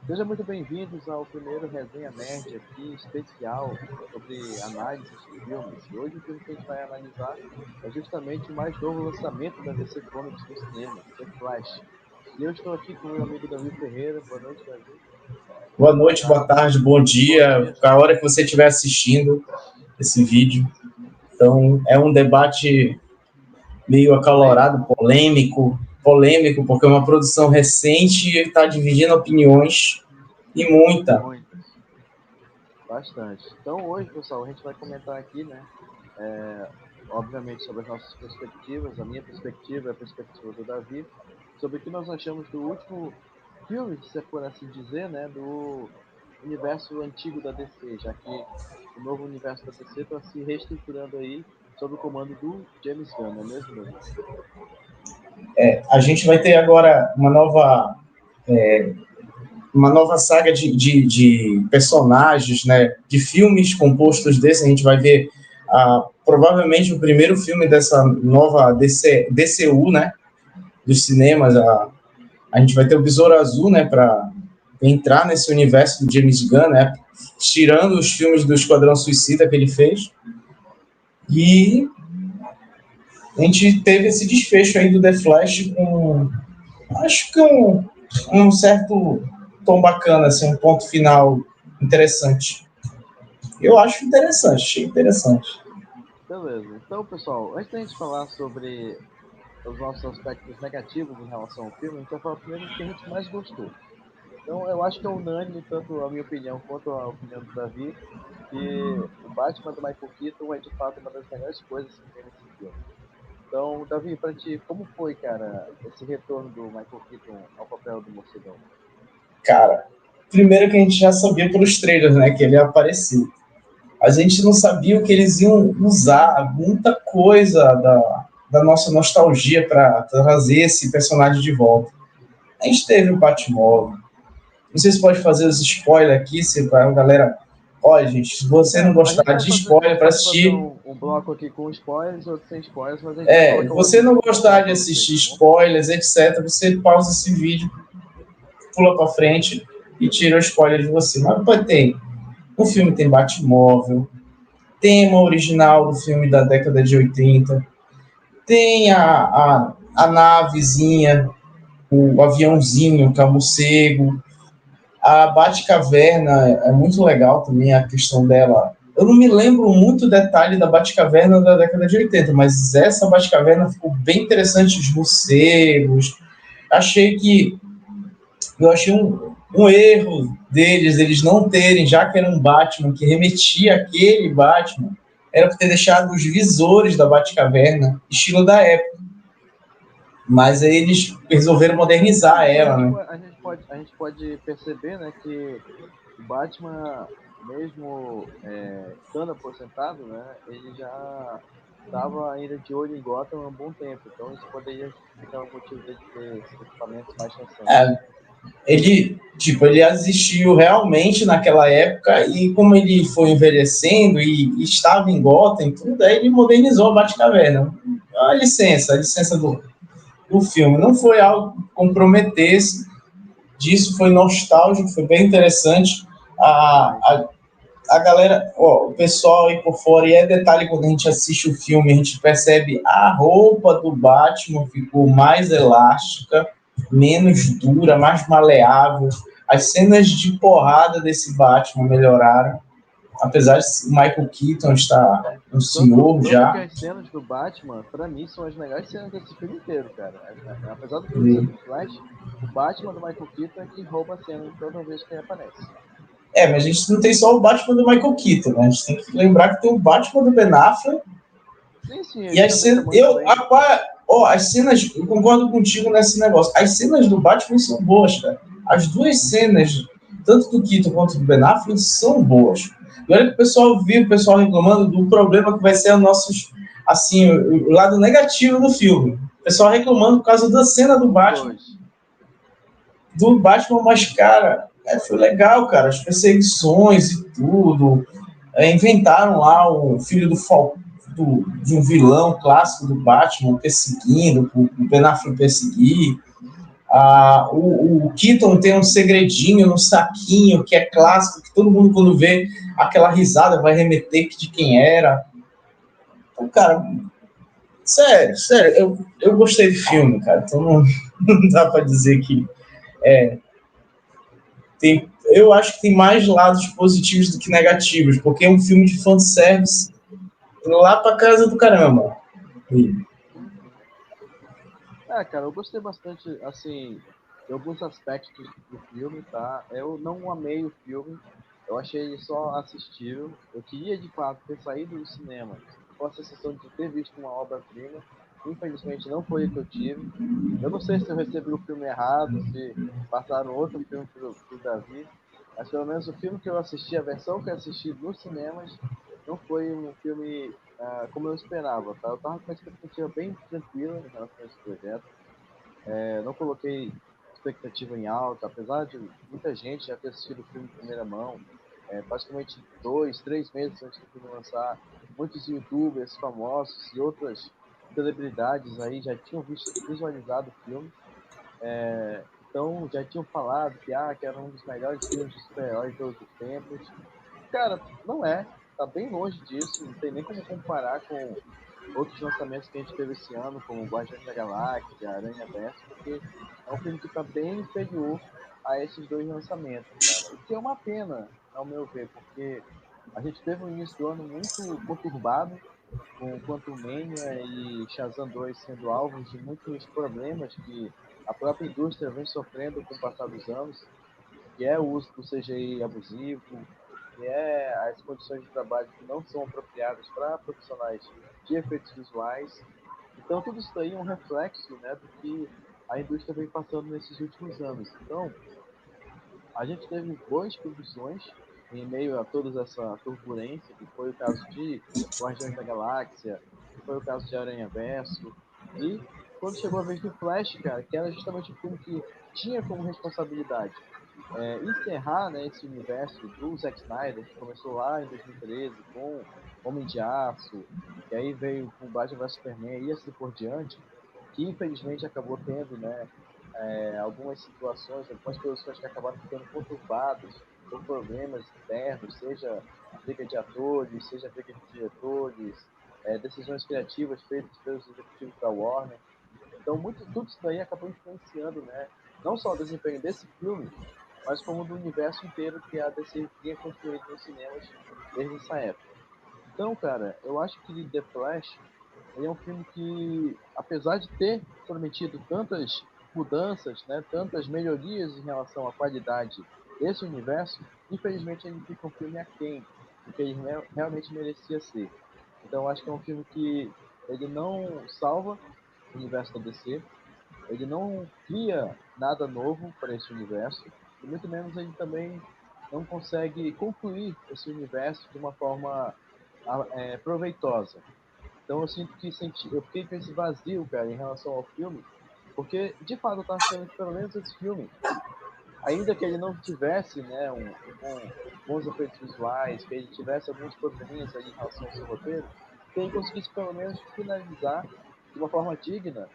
Sejam muito bem-vindos ao primeiro Resenha Nerd aqui, especial sobre análises de filmes. E hoje o filme que a gente vai analisar é justamente o mais novo lançamento da DC Comics no cinema, The Flash. E eu estou aqui com o meu amigo Davi Ferreira. Boa noite, Davi. Boa noite, boa tarde, bom Bom dia, dia. a hora que você estiver assistindo esse vídeo. Então, é um debate meio acalorado, polêmico, porque é uma produção recente e está dividindo opiniões e muita. Muitas. Bastante. Então hoje, pessoal, a gente vai comentar aqui, né? Obviamente sobre as nossas perspectivas, a minha perspectiva e a perspectiva do Davi, sobre o que nós achamos do último filme, se for assim dizer, né, do universo antigo da DC, já que o novo universo da DC está se reestruturando aí sob o comando do James Gunn, não é mesmo, Davi? A gente vai ter agora uma nova saga de personagens, né, de filmes compostos desse. A gente vai ver provavelmente o primeiro filme dessa nova DCU, né, dos cinemas. A gente vai ter o Besouro Azul, né, para entrar nesse universo do James Gunn, né, tirando os filmes do Esquadrão Suicida que ele fez. E a gente teve esse desfecho aí do The Flash com, acho que um certo tom bacana, assim, um ponto final interessante. Eu acho interessante, achei interessante. Beleza. Então, pessoal, antes da gente falar sobre os nossos aspectos negativos em relação ao filme, a gente vai falar primeiro do que a gente mais gostou. Então, eu acho que é unânime, tanto a minha opinião quanto a opinião do Davi, que o Batman do Michael Keaton é de fato uma das melhores coisas que tem nesse filme. Então, Davi, pra ti, como foi, cara, esse retorno do Michael Keaton ao papel do Morcegão? Cara, primeiro que a gente já sabia pelos trailers, né, que ele ia aparecer. A gente não sabia o que eles iam usar, muita coisa da nossa nostalgia para trazer esse personagem de volta. A gente teve o Batmóvel. Não sei se pode fazer os spoilers aqui, se a galera. Olha, gente, se você não A gente gostar vai de fazer, a spoiler gente para pode fazer assistir, um bloco aqui com spoilers, outro sem spoilers, mas a gente vai colocar o você link não aqui na tela gostar de pra vocês, assistir tá bom? spoilers, etc., você pausa esse vídeo, pula para frente e tira o spoiler de você. Mas pode ter. O filme tem Batmóvel, tema original do filme da década de 80, tem a navezinha, o aviãozinho, que é o morcego. A Batcaverna é muito legal também, a questão dela. Eu não me lembro muito detalhe da Batcaverna da década de 80, mas essa Batcaverna ficou bem interessante, os morcegos. Achei que. Eu achei um erro deles, eles não terem, já que era um Batman que remetia àquele Batman, era por ter deixado os visores da Batcaverna, estilo da época. Mas aí eles resolveram modernizar Sim, ela, né? a gente pode perceber, né, que o Batman, mesmo estando aposentado, né, ele já estava ainda de olho em Gotham há um bom tempo. Então isso poderia justificar o motivo dele ter esses equipamentos mais recentes. É, ele existiu realmente naquela época e como ele foi envelhecendo e estava em Gotham e tudo, aí ele modernizou a Batcaverna. A licença do filme. Não foi algo que comprometesse, disso foi nostálgico, foi bem interessante. A, Demais. a, a galera, ó, o pessoal aí por fora, e é detalhe quando a gente assiste o filme, a gente percebe a roupa do Batman ficou mais elástica, menos dura, mais maleável. As cenas de porrada desse Batman melhoraram, apesar de o Michael Keaton estar um senhor Tanto que já. as cenas do Batman, pra mim, são as melhores cenas desse filme inteiro, cara. Apesar do filme ser do Flash, o Batman do Michael Keaton é que rouba a cena toda vez que ele aparece. Mas a gente não tem só o Batman do Michael Keaton, né? A gente tem que lembrar que tem o Batman do Ben Affleck. Sim, E ele as também tá cenas. muito bem. As cenas. Eu concordo contigo nesse negócio. As cenas do Batman são boas, cara. As duas cenas, tanto do Keaton quanto do Ben Affleck, são boas. E olha que o pessoal viu, o pessoal reclamando do problema que vai ser assim, o lado negativo do filme. O pessoal reclamando por causa da cena Pois. do Batman, mas, cara, foi legal, cara. As perseguições e tudo. Inventaram lá o filho de um vilão clássico do Batman perseguindo, o Ben Affleck perseguir. O Keaton tem um segredinho no saquinho, que é clássico, que todo mundo, quando vê aquela risada, vai remeter de quem era. Então, cara, sério, eu gostei do filme, cara. Então não dá pra dizer que eu acho que tem mais lados positivos do que negativos, porque é um filme de fanservice lá pra casa do caramba. Cara, eu gostei bastante, assim, de alguns aspectos do filme, tá? Eu não amei o filme, eu achei ele só assistível. Eu queria, de fato, ter saído do cinema com a sensação de ter visto uma obra-prima. Infelizmente, não foi o que eu tive. Eu não sei se eu recebi o filme errado, se passaram outro filme pro Davi, mas pelo menos o filme que eu assisti, a versão que eu assisti nos cinemas, não foi um filme como eu esperava, tá? Eu tava com uma expectativa bem tranquila em relação a esse projeto. Não coloquei expectativa em alta, apesar de muita gente já ter assistido o filme em primeira mão, praticamente 2, 3 meses antes do filme lançar, muitos YouTubers famosos e outras celebridades aí já tinham visualizado o filme, então já tinham falado que era um dos melhores filmes de super-heróis de todos os tempos. Cara, não é, tá bem longe disso, não tem nem como comparar com outros lançamentos que a gente teve esse ano, como Guardiões da Galáxia, Aranha Verso, porque é um filme que está bem inferior a esses dois lançamentos, cara. O que é uma pena, ao meu ver, porque a gente teve um início do ano muito conturbado, com Quantumania e Shazam 2 sendo alvos de muitos problemas que a própria indústria vem sofrendo com o passar dos anos, que é o uso do CGI abusivo, que é as condições de trabalho que não são apropriadas para profissionais de efeitos visuais. Então, tudo isso aí é um reflexo, né, do que a indústria vem passando nesses últimos anos. Então, a gente teve boas produções em meio a toda essa turbulência, que foi o caso de Guardiões da Galáxia, que foi o caso de Aranha Verso, e quando chegou a vez do Flash, cara, que era justamente o filme que tinha como responsabilidade encerrar, né, esse universo do Zack Snyder, que começou lá em 2013 com Homem de Aço, e aí veio com Batman vs Superman e assim por diante, que infelizmente acabou tendo, né, algumas situações, algumas produções que acabaram ficando conturbadas por problemas internos, seja briga de atores, seja briga de diretores, decisões criativas feitas pelos executivos da Warner. Então, tudo isso daí acabou influenciando, né, não só o desempenho desse filme, mas como do universo inteiro que a DC vinha construído nos cinemas desde essa época. Então, cara, eu acho que The Flash ele é um filme que, apesar de ter prometido tantas mudanças, né, tantas melhorias em relação à qualidade desse universo, infelizmente ele fica um filme aquém do que ele realmente merecia ser. Então, eu acho que é um filme que ele não salva o universo da DC, ele não cria nada novo para esse universo, e muito menos ele também não consegue concluir esse universo de uma forma proveitosa. Então eu sinto que eu fiquei com esse vazio, cara, em relação ao filme, porque de fato eu tava esperando que pelo menos esse filme, ainda que ele não tivesse, né, bons efeitos visuais, que ele tivesse alguns probleminhas ali em relação ao seu roteiro, que ele conseguisse pelo menos finalizar de uma forma digna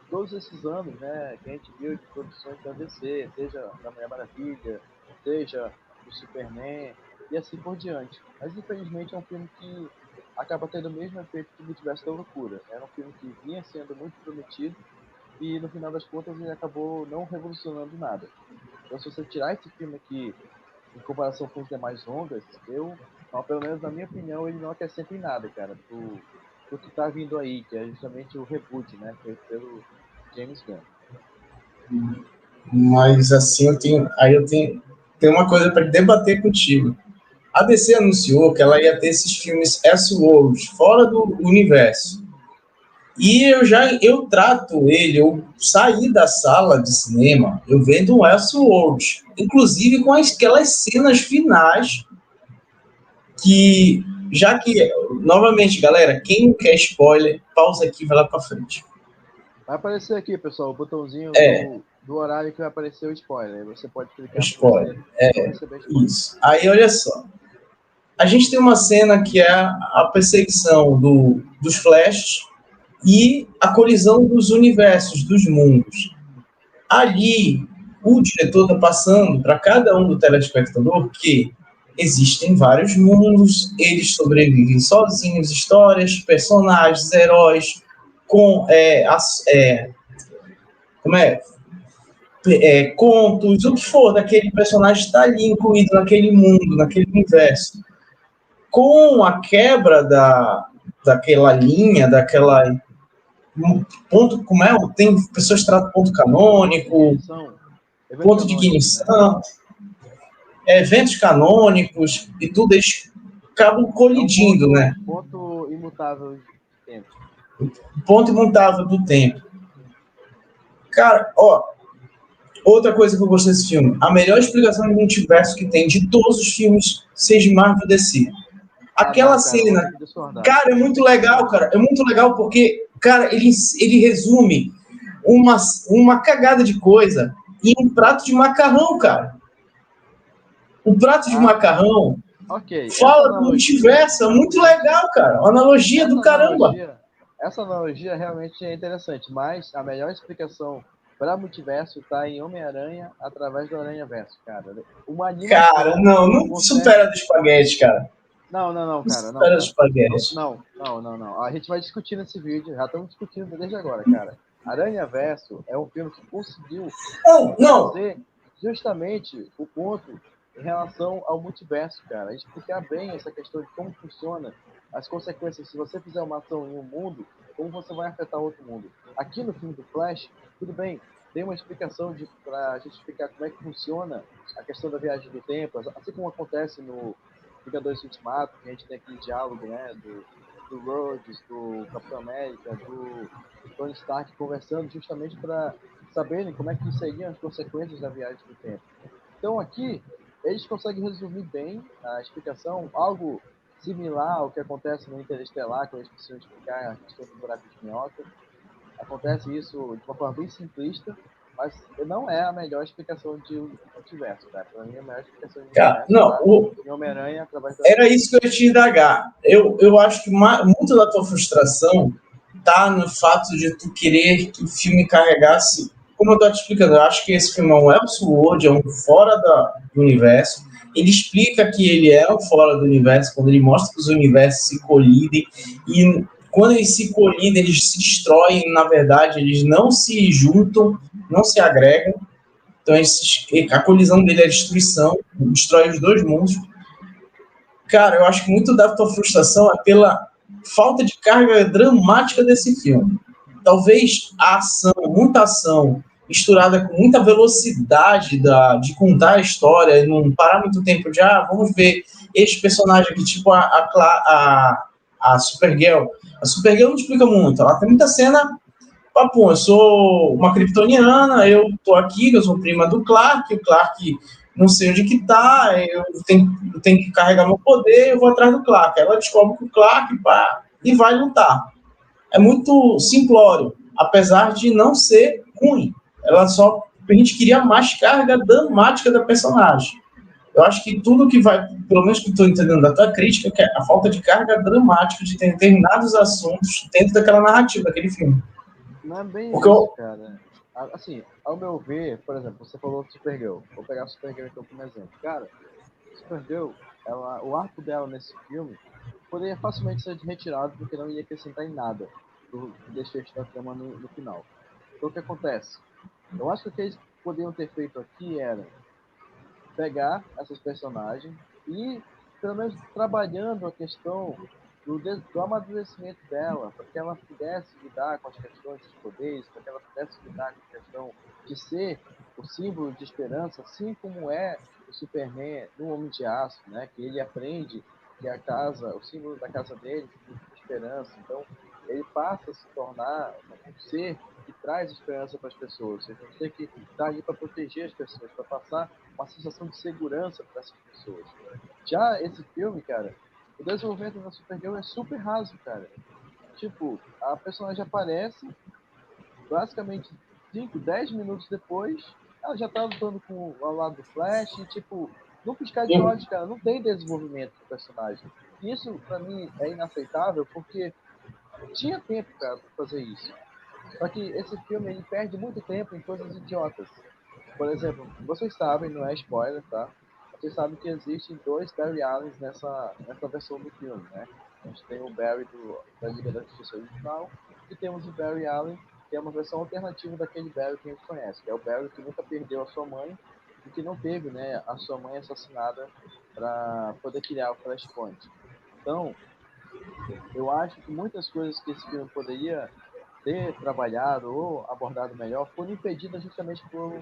todos esses anos, né, que a gente viu de produções da DC, seja da Mulher Maravilha, seja do Superman e assim por diante. Mas infelizmente é um filme que acaba tendo o mesmo efeito que o Multiverso da Loucura. Era um filme que vinha sendo muito prometido e no final das contas ele acabou não revolucionando nada. Então, se você tirar esse filme aqui em comparação com os demais longas, pelo menos na minha opinião, ele não acrescenta em nada, cara, pro que tá vindo aí, que é justamente o reboot, né, feito pelo James Gunn. Mas assim, tenho uma coisa para debater contigo. A DC anunciou que ela ia ter esses filmes S-World, fora do universo. E eu trato ele, eu saí da sala de cinema, eu vendo um S-World, inclusive com aquelas cenas finais que, já que, novamente, galera, quem não quer spoiler, pausa aqui e vai lá pra frente. Vai aparecer aqui, pessoal, o botãozinho do horário que vai aparecer o spoiler. Aí você pode clicar Spoiler. para você não receber spoiler. Isso. Aí, olha só. A gente tem uma cena que é a perseguição dos Flash e a colisão dos universos, dos mundos. ali o diretor está passando para cada um do telespectador que existem vários mundos, eles sobrevivem sozinhos, histórias, personagens, heróis, com como contos, o que for daquele personagem está ali incluído naquele mundo, naquele universo. Com a quebra daquela linha, daquela ponto, como é? Tem pessoas que tratam ponto canônico, ponto de ignição, né? Eventos canônicos e tudo, eles acabam colidindo, né? Ponto imutável de tempo. Ponto imutável do tempo. Cara, outra coisa que eu gostei desse filme, a melhor explicação do multiverso que tem de todos os filmes, seja Marvel DC. Aquela cena, cara, é muito legal, cara. É muito legal porque, cara, ele resume uma cagada de coisa em um prato de macarrão, cara. O prato de macarrão fala do multiverso. É muito legal, cara. Uma analogia do caramba. Essa analogia realmente é interessante, mas a melhor explicação para multiverso está em Homem-Aranha através do Aranha-Verso, cara. Uma animação, cara, não supera do espaguete, cara. Não, cara. Não. A gente vai discutir nesse vídeo, já estamos discutindo desde agora, cara. Aranha-Verso é um filme que conseguiu fazer justamente o ponto em relação ao multiverso, cara. Explicar bem essa questão de como funciona as consequências. Se você fizer uma ação em um mundo, como você vai afetar outro mundo. Aqui no filme do Flash, tudo bem, tem uma explicação para a gente explicar como é que funciona a questão da viagem do tempo, assim como acontece no Vingadores Ultimato, que a gente tem aquele diálogo, né, do Rhodes, do Capitão América, do Tony Stark conversando justamente para saberem como é que seriam as consequências da viagem do tempo. Então aqui eles conseguem resumir bem a explicação, algo similar ao que acontece no Interestelar, quando eles precisam explicar a questão do buraco de minhoca. Acontece isso de uma forma bem simplista, mas não é a melhor explicação de multiverso, cara. Para mim, a melhor explicação de multiverso não, Homem-Aranha através era isso que eu ia te indagar. Eu acho que muito da tua frustração tá no fato de tu querer que o filme carregasse. Como eu tô te explicando, eu acho que esse filme é um Elseworld, é um fora do universo. Ele explica que ele é um fora do universo, quando ele mostra que os universos se colidem. E quando eles se colidem, eles se destroem. Na verdade, eles não se juntam, não se agregam. Então, a colisão dele é a destruição, destrói os dois mundos. Cara, eu acho que muito da tua frustração é pela falta de carga dramática desse filme. Talvez a ação, muita ação, misturada com muita velocidade de contar a história e não parar muito tempo de, vamos ver este personagem aqui, tipo a Supergirl. A Supergirl não explica muito, ela tem muita cena, eu sou uma kryptoniana, eu tô aqui, eu sou prima do Clark, o Clark não sei onde que tá, eu tenho que carregar meu poder, eu vou atrás do Clark. Ela descobre que o Clark, e vai lutar. É muito simplório, apesar de não ser ruim. A gente queria mais carga dramática da personagem. Eu acho que tudo que vai, pelo menos que estou entendendo da tua crítica, que é a falta de carga dramática de determinados assuntos dentro daquela narrativa, daquele filme. Não é bem isso, cara. Assim, ao meu ver, por exemplo, você falou de Supergirl. Vou pegar a Supergirl então como exemplo. Cara, Supergirl, o arco dela nesse filme poderia facilmente ser retirado porque não ia acrescentar em nada do desfecho da trama no final. Então o que acontece? Eu acho que o que eles poderiam ter feito aqui era pegar essas personagens e, pelo menos, trabalhando a questão do amadurecimento dela, para que ela pudesse lidar com as questões dos poderes, para que ela pudesse lidar com a questão de ser o símbolo de esperança, assim como é o Superman no Homem de Aço, né? Que ele aprende que a casa, o símbolo da casa dele significa esperança. Então, ele passa a se tornar um ser que traz esperança para as pessoas, ou seja, um ser que está ali para proteger as pessoas, para passar uma sensação de segurança para essas pessoas. Já esse filme, cara, o desenvolvimento da Supergirl é super raso, cara. Tipo, a personagem aparece, basicamente 5, 10 minutos depois, ela já tá lutando com ao lado do Flash, e, tipo, no piscar de olhos, cara, não tem desenvolvimento do personagem. Isso, para mim, é inaceitável, porque tinha tempo, cara, pra fazer isso. Só que esse filme ele perde muito tempo em coisas idiotas. Por exemplo, vocês sabem, não é spoiler, tá? Vocês sabem que existem dois Barry Allens nessa versão do filme, né? A gente tem o Barry da Liga da Justiça original e temos o Barry Allen, que é uma versão alternativa daquele Barry que a gente conhece, que é o Barry que nunca perdeu a sua mãe e que não teve, né, a sua mãe assassinada para poder criar o Flashpoint. Então, eu acho que muitas coisas que esse filme poderia ter trabalhado ou abordado melhor foram impedidas justamente por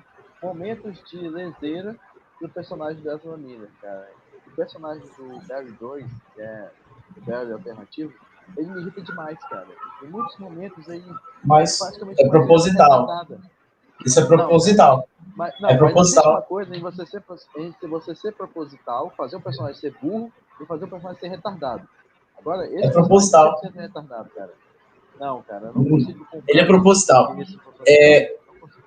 momentos de leseira do personagem do Ezra Miller, cara. O personagem do Barry 2, que é o Barry alternativo, ele me irrita demais, cara. Em muitos momentos ele é Mas praticamente é uma criança proposital. retardada. Isso é Não, cara. proposital. É Mas existe uma proposital. coisa em você ser proposital, fazer o personagem ser burro e fazer o personagem ser retardado. Agora, É esse personagem é proposital. 100% retardado, cara. Não, cara, eu não consigo Ele é comprar que proposital. nesse personagem. Não consigo.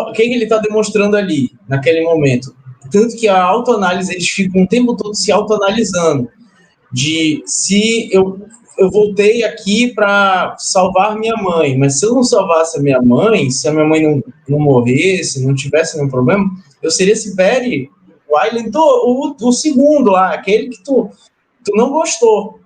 O que ele está demonstrando ali, naquele momento? Tanto que a autoanálise, eles ficam o tempo todo se autoanalisando. De se eu voltei aqui para salvar minha mãe, mas se eu não salvasse a minha mãe, se a minha mãe não morresse, não tivesse nenhum problema, eu seria esse Barry Wylant, o segundo lá, aquele que tu não gostou.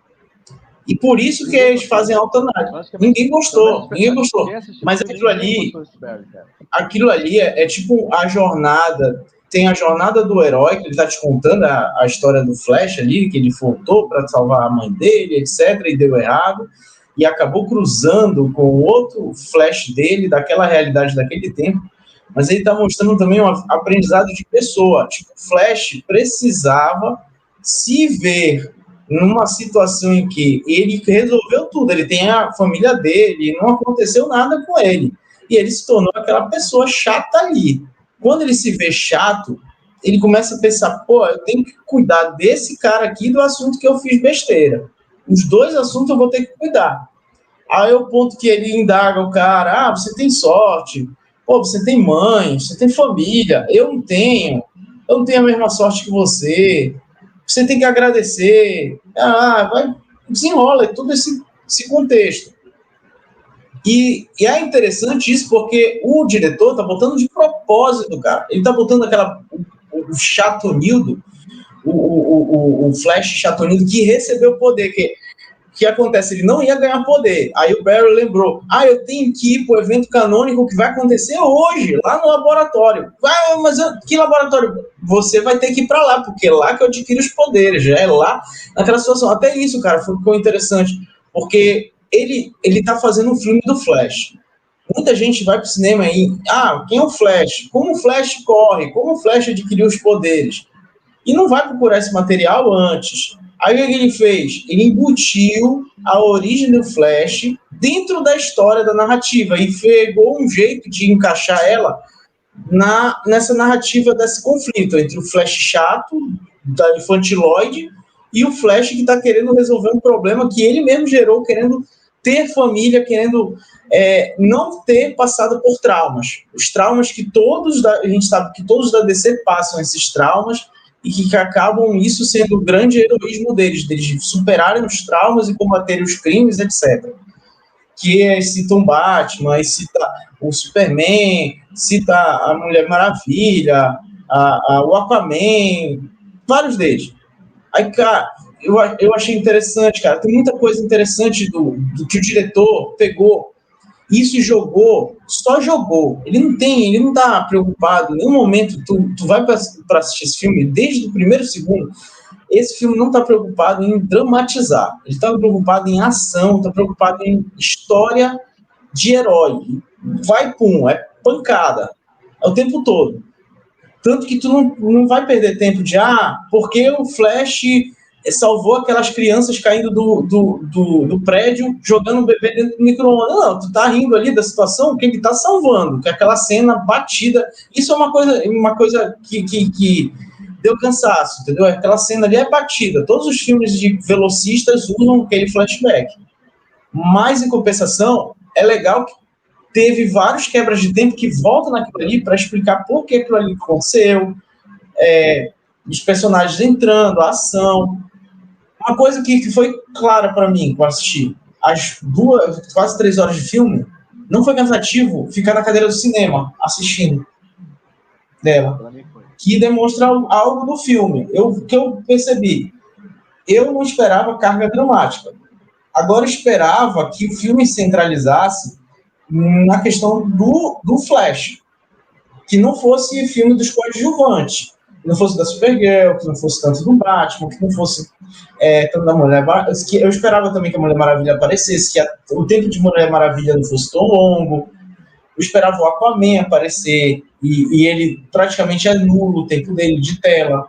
E por isso que Ninguém eles gostou. fazem autoanálise. Praticamente, Ninguém pelo menos gostou, ninguém gostou. quem assistiu o Mas filme, ninguém gostou desse Barry, cara. aquilo ali é tipo a jornada. Tem a jornada do herói, que ele está te contando a história do Flash ali, que ele voltou para salvar a mãe dele, etc., e deu errado, e acabou cruzando com o outro Flash dele, daquela realidade daquele tempo. Mas ele está mostrando também um aprendizado de pessoa. Tipo, o Flash precisava se ver numa situação em que ele resolveu tudo, ele tem a família dele, não aconteceu nada com ele. E ele se tornou aquela pessoa chata ali. Quando ele se vê chato, ele começa a pensar, pô, eu tenho que cuidar desse cara aqui do assunto que eu fiz besteira. Os dois assuntos eu vou ter que cuidar. Aí é o ponto que ele indaga o cara, você tem sorte, pô, você tem mãe, você tem família, eu não tenho a mesma sorte que você tem que agradecer, vai, desenrola todo esse contexto. E é interessante isso porque o diretor tá botando de propósito, cara. Ele tá botando o Chatonildo, o Flash Chatonildo, que recebeu poder, que acontece, ele não ia ganhar poder. Aí o Barry lembrou, eu tenho que ir pro evento canônico que vai acontecer hoje, lá no laboratório. Que laboratório? Você vai ter que ir para lá, porque é lá que eu adquiro os poderes, já é lá, naquela situação. Até isso, cara, ficou interessante, porque ele tá fazendo um filme do Flash. Muita gente vai pro cinema e, quem é o Flash? Como o Flash corre? Como o Flash adquiriu os poderes? E não vai procurar esse material antes. Aí o que ele fez? Ele embutiu a origem do Flash dentro da história da narrativa e pegou um jeito de encaixar ela nessa narrativa desse conflito entre o Flash chato, da infantiloide, e o Flash que está querendo resolver um problema que ele mesmo gerou, querendo ter família, querendo não ter passado por traumas. Os traumas que a gente sabe que todos da DC passam esses traumas, e que acabam isso sendo o grande heroísmo deles superarem os traumas e combaterem os crimes, etc. Que cita um Batman, aí cita o Superman, cita a Mulher Maravilha, o Aquaman, vários deles. Aí, cara, eu achei interessante, cara, tem muita coisa interessante do que o diretor pegou isso só jogou. Ele não tá preocupado. Em nenhum momento, tu vai para assistir esse filme, desde o primeiro segundo, esse filme não tá preocupado em dramatizar. Ele tá preocupado em ação, tá preocupado em história de herói. Vai, é pancada. É o tempo todo. Tanto que tu não vai perder tempo de, porque o Flash salvou aquelas crianças caindo do prédio, jogando o bebê dentro do micro-ondas. Não, tu tá rindo ali da situação que ele tá salvando, que é aquela cena batida. Isso é uma coisa que deu cansaço, entendeu? Aquela cena ali é batida. Todos os filmes de velocistas usam aquele flashback. Mas, em compensação, é legal que teve vários quebras de tempo que voltam naquilo ali para explicar por que aquilo ali aconteceu, os personagens entrando, a ação. Uma coisa que foi clara para mim quando assisti as quase 3 horas de filme, não foi cansativo ficar na cadeira do cinema assistindo dela, Pra mim foi. que demonstra algo do filme. O que eu percebi, eu não esperava carga dramática. Agora eu esperava que o filme centralizasse na questão do Flash, que não fosse filme dos coadjuvantes, que não fosse da Supergirl, que não fosse tanto do Batman, que não fosse tanto da Mulher Maravilha. Eu esperava também que a Mulher Maravilha aparecesse, que o tempo de Mulher Maravilha não fosse tão longo. Eu esperava o Aquaman aparecer, e ele praticamente é nulo o tempo dele de tela.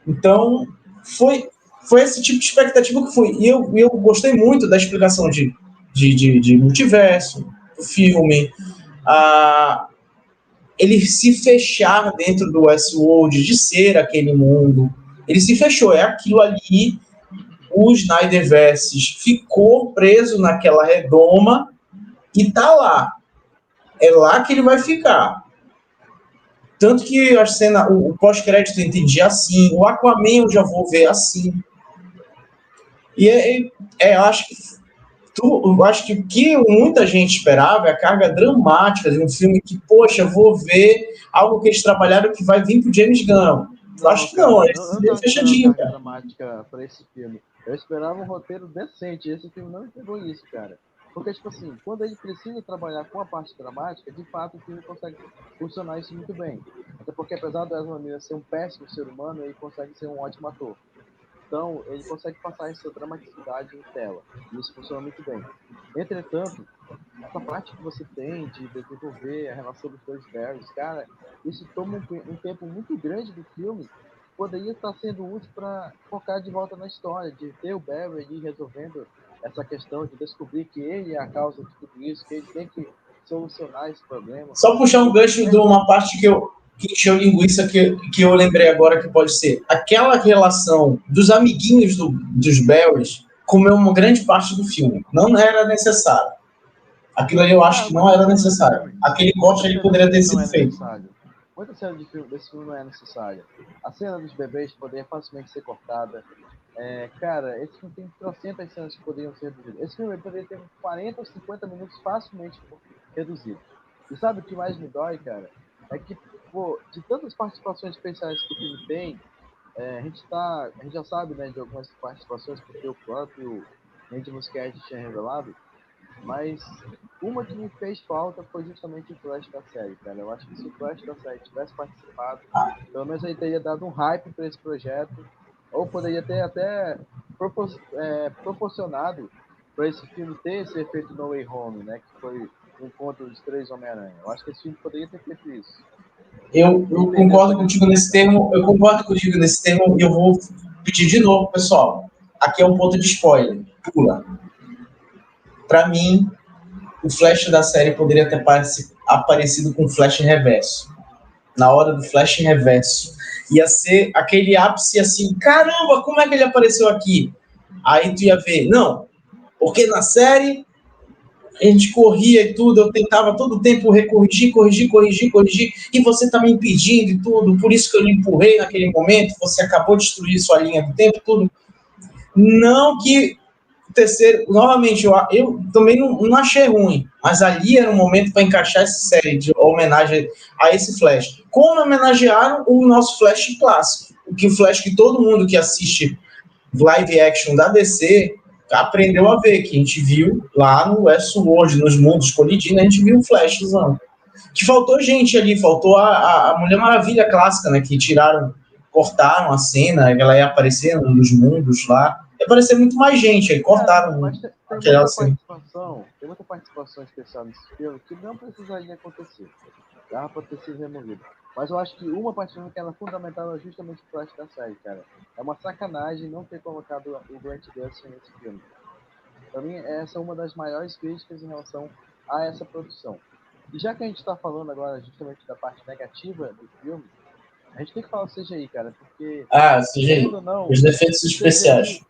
Então, foi esse tipo de expectativa que foi. E eu gostei muito da explicação de multiverso, do filme, ele se fechar dentro do Westworld, de ser aquele mundo. Ele se fechou, é aquilo ali. O Snyderverse ficou preso naquela redoma e tá lá. É lá que ele vai ficar. Tanto que a cena, o pós-crédito eu entendi assim, o Aquaman eu já vou ver assim. E eu acho que eu acho que o que muita gente esperava é a carga dramática de um filme que, poxa, eu vou ver algo que eles trabalharam que vai vir pro James Gunn. Eu Não, acho que não, cara, é eu não bem tava esperando fechadinho, carga cara. dramática pra esse filme. Eu esperava um roteiro decente. Esse filme não entregou isso, cara. Porque, tipo assim, quando ele precisa trabalhar com a parte dramática, de fato o filme consegue funcionar isso muito bem. Até porque, apesar do Ezra Miller ser um péssimo ser humano, ele consegue ser um ótimo ator. Então, ele consegue passar essa dramaticidade em tela. E isso funciona muito bem. Entretanto, essa parte que você tem de desenvolver a relação dos dois Barrys, cara, isso toma um tempo muito grande do filme, que poderia estar sendo útil para focar de volta na história, de ter o Barry ali resolvendo essa questão, de descobrir que ele é a causa de tudo isso, que ele tem que solucionar esse problema. Só puxar um E gancho de uma parte que encheu linguiça que eu lembrei agora que pode ser. Aquela relação dos amiguinhos dos Barrys comeu uma grande parte do filme. Não era necessário. Aquilo ali eu acho que não muita era cena do necessário. filme, Aquele corte muita ali cena do poderia ter filme não sido é feito. necessário. Muita cena desse filme não é necessária. A cena dos bebês poderia facilmente ser cortada. Cara, esse filme tem trocentas cenas que poderiam ser reduzidas. Esse filme poderia ter 40 ou 50 minutos facilmente reduzido. E sabe o que mais me dói, cara? É que, pô, de tantas participações especiais que o filme tem, a gente já sabe, né, de algumas participações, porque o próprio Andy Muschietti tinha revelado, mas uma que me fez falta foi justamente o Flash da série, cara. Eu acho que se o Flash da série tivesse participado, pelo menos ele teria dado um hype para esse projeto, ou poderia ter até proporcionado para esse filme ter esse efeito No Way Home, né? Que foi o encontro dos três Homem-Aranha. Eu acho que esse filme poderia ter feito isso. Eu Entender essa concordo contigo questão, nesse cara. termo, eu concordo contigo nesse termo e eu vou pedir de novo, pessoal. Aqui é um ponto de spoiler. Pula. Para mim, o Flash da série poderia ter aparecido com Flash reverso. Na hora do Flash reverso. Ia ser aquele ápice assim, caramba, como é que ele apareceu aqui? Aí tu ia ver, não, porque na série a gente corria e tudo, eu tentava todo o tempo corrigir, e você tá me impedindo e tudo, por isso que eu lhe empurrei naquele momento, você acabou de destruir sua linha do tempo, tudo. Não que o terceiro, novamente, eu também não achei ruim, mas ali era um momento para encaixar essa série de homenagem a esse Flash. Como homenagearam o nosso Flash clássico, o que o Flash que todo mundo que assiste live action da DC aprendeu a ver, que a gente viu lá no Westworld, nos mundos colidindo, a gente viu o Flash usando. Que faltou gente ali, faltou a Mulher Maravilha clássica, né? Que tiraram, cortaram a cena, ela ia aparecer num dos mundos lá. Ia aparecer muito mais gente, aí Cara, cortaram mas aquela cena. tem muita participação especial nesse filme que não precisaria acontecer. Dava pra ter sido removido. Mas eu acho que uma participação que era fundamental é justamente o plot da série, cara. É uma sacanagem não ter colocado o Grant Gustin nesse filme. Pra mim, essa é uma das maiores críticas em relação a essa produção. E já que a gente tá falando agora justamente da parte negativa do filme, a gente tem que falar do CGI, cara, porque, Ah, CGI. querendo ou não, Os defeitos o especiais. CGI,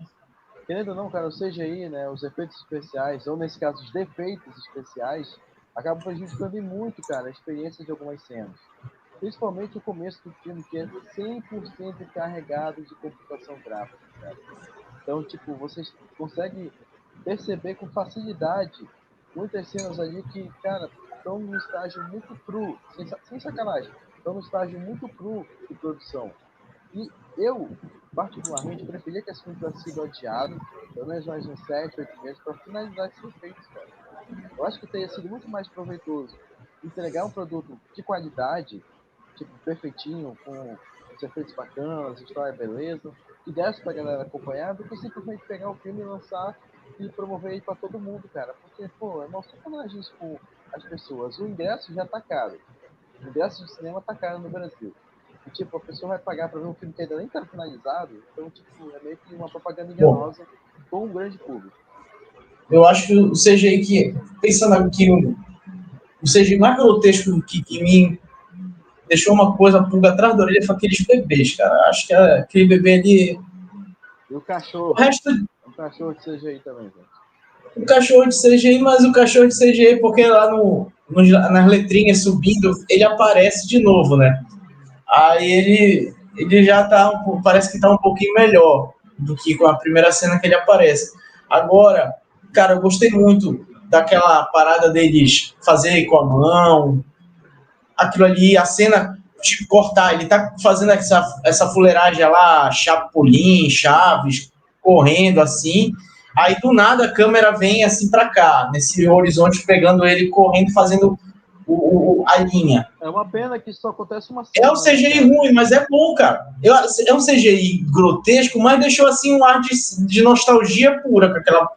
querendo ou não, cara, o CGI, né, os efeitos especiais, ou nesse caso, os defeitos especiais, acabam prejudicando muito, cara, a experiência de algumas cenas. Principalmente o começo do filme, que é 100% carregado de computação gráfica, cara. Então, tipo, vocês conseguem perceber com facilidade muitas cenas ali que, cara, estão num estágio muito cru, sem sacanagem, estão num estágio muito cru de produção. E eu, particularmente, preferia que esse filme tivesse sido adiado, pelo menos mais uns 7, 8 meses, para finalizar esses efeitos, cara. Eu acho que teria sido muito mais proveitoso entregar um produto de qualidade, tipo, perfeitinho, com os efeitos bacanas, história beleza, que desse pra galera acompanhar, do que simplesmente pegar o filme e lançar e promover ele pra todo mundo, cara. Porque, pô, é uma sacanagem isso com as pessoas. O ingresso já tá caro. O ingresso de cinema tá caro no Brasil. E, tipo, a pessoa vai pagar pra ver um filme que ainda nem tá finalizado, então, tipo, é meio que uma propaganda Bom, enganosa com um grande público. eu acho que o CGI que, pensando aqui, o CGI mais grotesco que me deixou uma coisa pulga atrás da orelha foi aqueles bebês, cara. Acho que aquele bebê ali. E o O cachorro. resto, O cachorro de CGI também, gente. o cachorro de CGI, mas o cachorro de CGI, porque lá nas letrinhas subindo, ele aparece de novo, né? Aí ele já tá, parece que tá um pouquinho melhor do que com a primeira cena que ele aparece. Agora, cara, eu gostei muito daquela parada deles fazer com a mão, aquilo ali, a cena, tipo, cortar, ele tá fazendo essa fuleiragem lá, Chapolin, Chaves, correndo assim, aí do nada a câmera vem assim pra cá, nesse horizonte, pegando ele correndo, fazendo a linha. É uma pena que isso só acontece uma É um cena, né, CGI cara? ruim, mas é bom, cara. É um CGI grotesco, mas deixou assim um ar de nostalgia pura, com aquela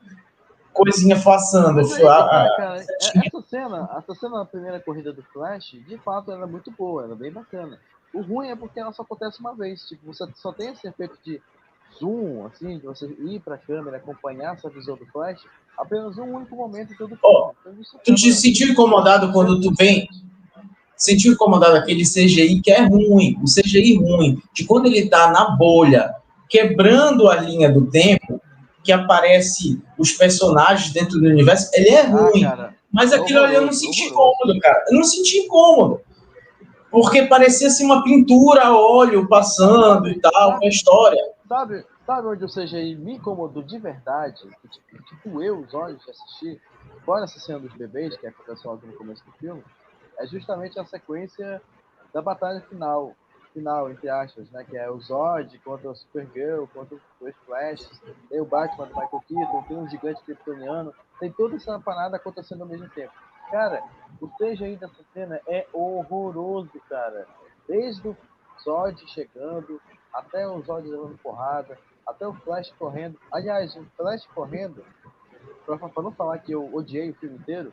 coisinha façando. Mas aí que tá, cara. Essa cena da primeira corrida do Flash, de fato, era muito boa, era bem bacana. O ruim é porque ela só acontece uma vez. Tipo, você só tem esse efeito de zoom, assim, de você ir pra câmera, acompanhar essa visão do Flash, apenas um único momento em todo o Ó, filme. Então isso tu te acaba sentiu incomodado sendo quando tu vem frustrante. sentiu incomodado aquele CGI que é ruim, o CGI ruim, de quando ele está na bolha, quebrando a linha do tempo, que aparece os personagens dentro do universo, ele é Ah, ruim. cara, Mas é aquilo ali eu não horroroso, senti horroroso. incômodo, cara. Eu não senti incômodo. Porque parecia assim uma pintura a óleo passando e Sabe, tal, com a sabe, história. sabe onde o CGI me incomodou de verdade? Que, tipo, doeu os olhos de assistir? Fora essa cena dos bebês, que aconteceu logo no começo do filme, é justamente a sequência da batalha final, entre aspas, né? Que é o Zod contra o Supergirl, contra os Flash, tem o Batman do Michael Keaton, tem um gigante kryptoniano, tem toda essa parada acontecendo ao mesmo tempo. Cara, o CGI dessa cena é horroroso, cara. Desde o Zod chegando, até o Zod levando porrada, até o Flash correndo. Aliás, o Flash correndo, pra não falar que eu odiei o filme inteiro,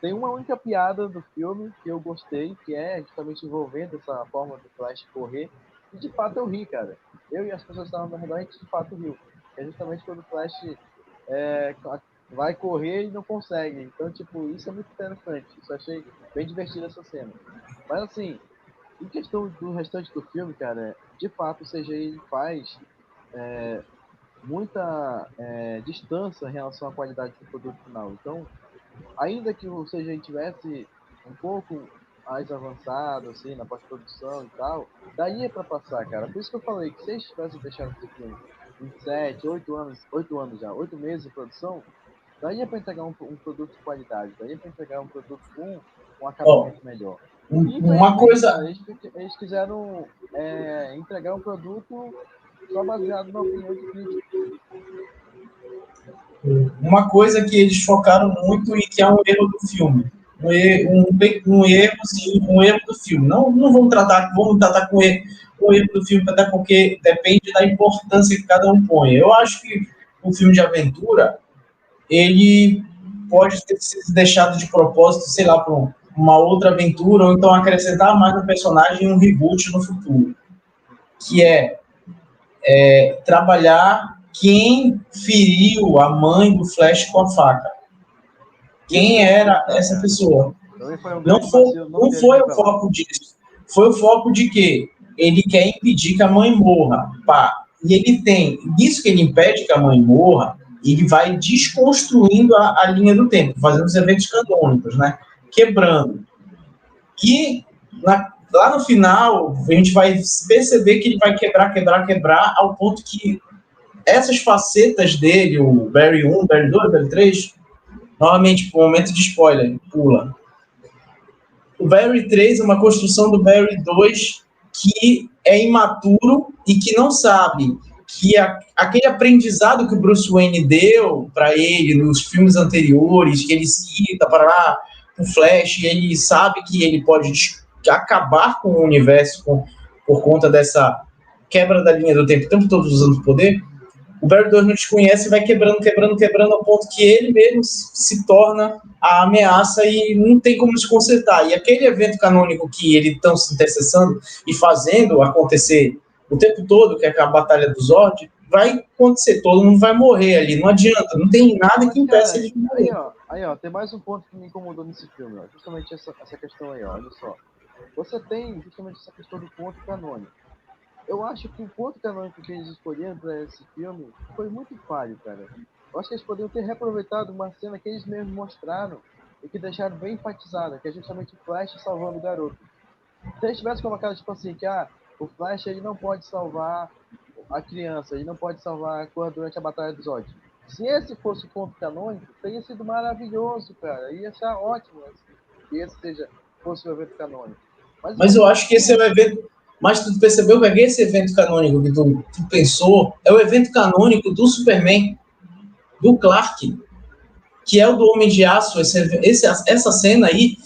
tem uma única piada do filme que eu gostei, que é justamente envolvendo essa forma do Flash correr. E de fato eu ri, cara. Eu e as pessoas que estavam ao meu redor, a gente de fato riu. Que é justamente quando o Flash é, vai correr e não consegue. Então, tipo, isso é muito interessante. Isso eu achei bem divertido essa cena. Mas assim, em questão do restante do filme, cara, de fato o CGI faz muita distância em relação à qualidade do produto final. Então, ainda que o CGI tivesse um pouco mais avançado, assim, na pós-produção e tal, daria para passar, cara. Por isso que eu falei que se eles tivessem deixado esse filme em 7, 8 anos já, 8 meses de produção, daria para entregar um produto de qualidade, daria para entregar um produto com um Ó, acabamento melhor. E uma infelizmente, coisa, cara, eles quiseram entregar um produto só baseado na opinião de críticos. uma coisa que eles focaram muito e que é um erro do filme. Um erro do filme. Não vamos tratar com um erro do filme, até porque depende da importância que cada um põe. Eu acho que um filme de aventura, ele pode ter sido deixado de propósito, sei lá, para uma outra aventura, ou então acrescentar mais um personagem em um reboot no futuro. Que é trabalhar quem feriu a mãe do Flash com a faca. Isso que Quem eu ia era comentar, essa cara. pessoa? Também foi um Não grande foi, vacilo não não ter foi o revelado. foco disso. Foi o foco de que ele quer impedir que a mãe morra. Pá. E ele tem, nisso que ele impede que a mãe morra, ele vai desconstruindo a linha do tempo, fazendo os eventos canônicos, né? Quebrando. E lá no final, a gente vai perceber que ele vai quebrar, ao ponto que essas facetas dele, o Barry 1, Barry 2, Barry 3, Novamente, um momento de spoiler, pula. O Barry 3 é uma construção do Barry 2 que é imaturo e que não sabe que aquele aprendizado que o Bruce Wayne deu para ele nos filmes anteriores, que ele cita para lá, o Flash, ele sabe que ele pode acabar com o universo por conta dessa quebra da linha do tempo, o tempo todo usando poder. O Barry 2 não desconhece e vai quebrando, ao ponto que ele mesmo se torna a ameaça e não tem como se consertar. E aquele evento canônico que eles estão se intercessando e fazendo acontecer o tempo todo, que é a Batalha do Zord, vai acontecer, todo mundo vai morrer ali, não adianta, não tem nada que impeça eles de morrer. Aí, ó, tem mais um ponto que me incomodou nesse filme, ó, justamente essa questão aí, ó, olha só. Você tem justamente essa questão do ponto canônico. Eu acho que o ponto canônico que eles escolheram para esse filme foi muito falho, cara. Eu acho que eles poderiam ter reaproveitado uma cena que eles mesmos mostraram e que deixaram bem enfatizada, que é justamente o Flash salvando o garoto. Se eles tivessem colocado, tipo assim, que o Flash ele não pode salvar a criança, ele não pode salvar a Cor durante a Batalha dos Zod. Se esse fosse o ponto canônico, teria sido maravilhoso, cara. Ia achar ótimo que esse fosse o evento canônico. Mas eu acho que esse é o evento. Mas tu percebeu que esse evento canônico que tu pensou é o evento canônico do Superman, do Clark, que é o do Homem de Aço. Essa cena aí,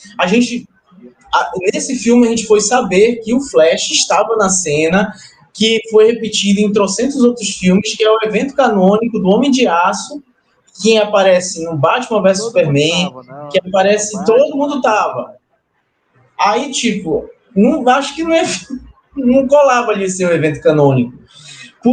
nesse filme a gente foi saber que o Flash estava na cena, que foi repetido em trocentos outros filmes, que é o evento canônico do Homem de Aço, que aparece no Batman vs Superman, que aparece, todo mundo tava. Aí, tipo, não, acho que não colava ali ser o evento canônico.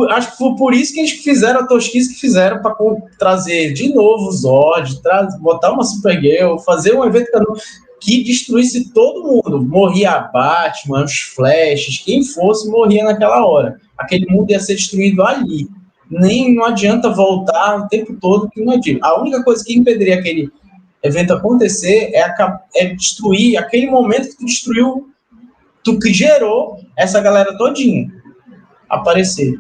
Acho que foi por isso que eles fizeram a tosquice que fizeram para trazer de novo o Zod, botar uma Supergirl, fazer um evento canônico que destruísse todo mundo. Morria a Batman, os Flashes, quem fosse morria naquela hora. Aquele mundo ia ser destruído ali. Nem não adianta voltar o tempo todo que não adianta. A única coisa que impediria aquele evento acontecer é destruir aquele momento que tu destruiu, tu que gerou essa galera todinha aparecer.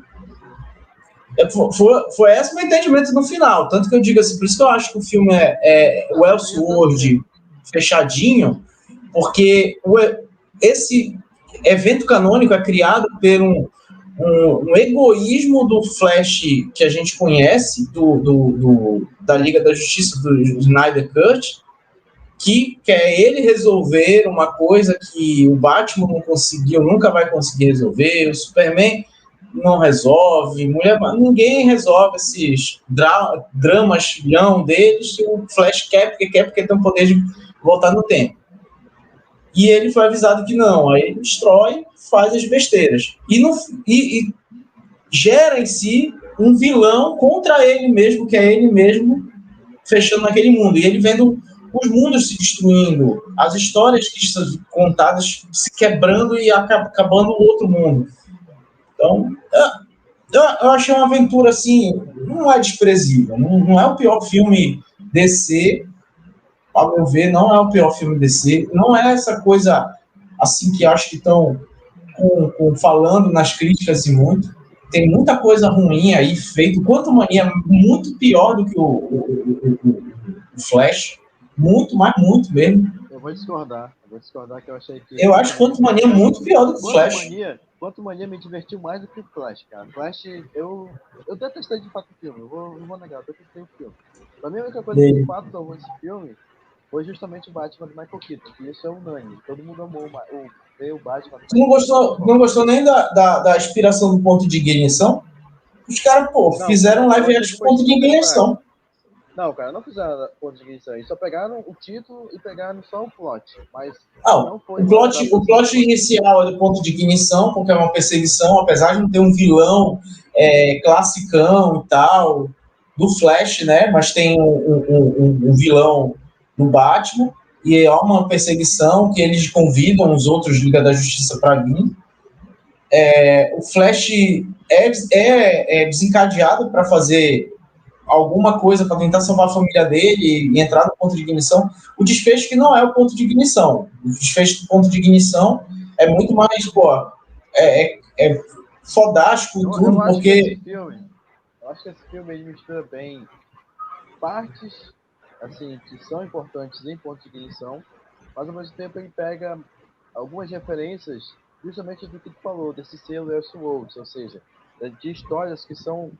Foi esse o meu entendimento no final, tanto que eu digo assim, por isso que eu acho que o filme é o Elseworld fechadinho, porque esse evento canônico é criado por um egoísmo do Flash que a gente conhece, da Liga da Justiça, do Snyder Cut, que quer ele resolver uma coisa que o Batman não conseguiu, nunca vai conseguir resolver, o Superman não resolve, ninguém resolve esses dramas filhão deles, e o Flash porque tem o poder de voltar no tempo. E ele foi avisado que não, aí ele destrói, faz as besteiras. E gera em si um vilão contra ele mesmo, que é ele mesmo fechando naquele mundo. E ele vendo os mundos se destruindo, as histórias que são contadas se quebrando e acabando o outro mundo. Então, eu achei uma aventura assim, não é desprezível, não é o pior filme DC, ao meu ver, não é o pior filme DC, não é essa coisa assim que acho que estão falando nas críticas e muito. Tem muita coisa ruim aí feito, Quantum Mania é muito pior do que o Flash, muito, mas muito mesmo. Eu vou discordar que eu achei que... Eu acho Quantum Mania muito pior do que o Flash. Quantum Mania me divertiu mais do que o Flash, cara. Flash, eu detestei de fato o filme, eu não vou negar, eu detestei o filme. Pra mim, a única coisa que de fato salvou esse filme foi justamente o Batman do Michael Keaton, que isso é unânime, todo mundo amou o Batman. Tu não gostou nem da inspiração do ponto de ignição? Os caras, fizeram live action ponto de ignição. Não, cara, não fizeram ponto de ignição. Eles só pegaram o título e pegaram só o plot. Mas não foi o plot inicial é do ponto de ignição, porque é uma perseguição, apesar de não ter um vilão classicão e tal, do Flash, né? Mas tem um vilão do Batman, e é uma perseguição que eles convidam os outros Liga da Justiça para vir. O Flash é desencadeado para fazer alguma coisa para tentar salvar a família dele e entrar no ponto de ignição. O desfecho que não é o ponto de ignição. O desfecho do ponto de ignição é muito mais, é fodástico e tudo, porque... Eu acho que esse filme ele mistura bem partes assim, que são importantes em pontos de ignição, mas ao mesmo tempo ele pega algumas referências justamente do que tu falou, desse selo Elseworlds, ou seja, de histórias que são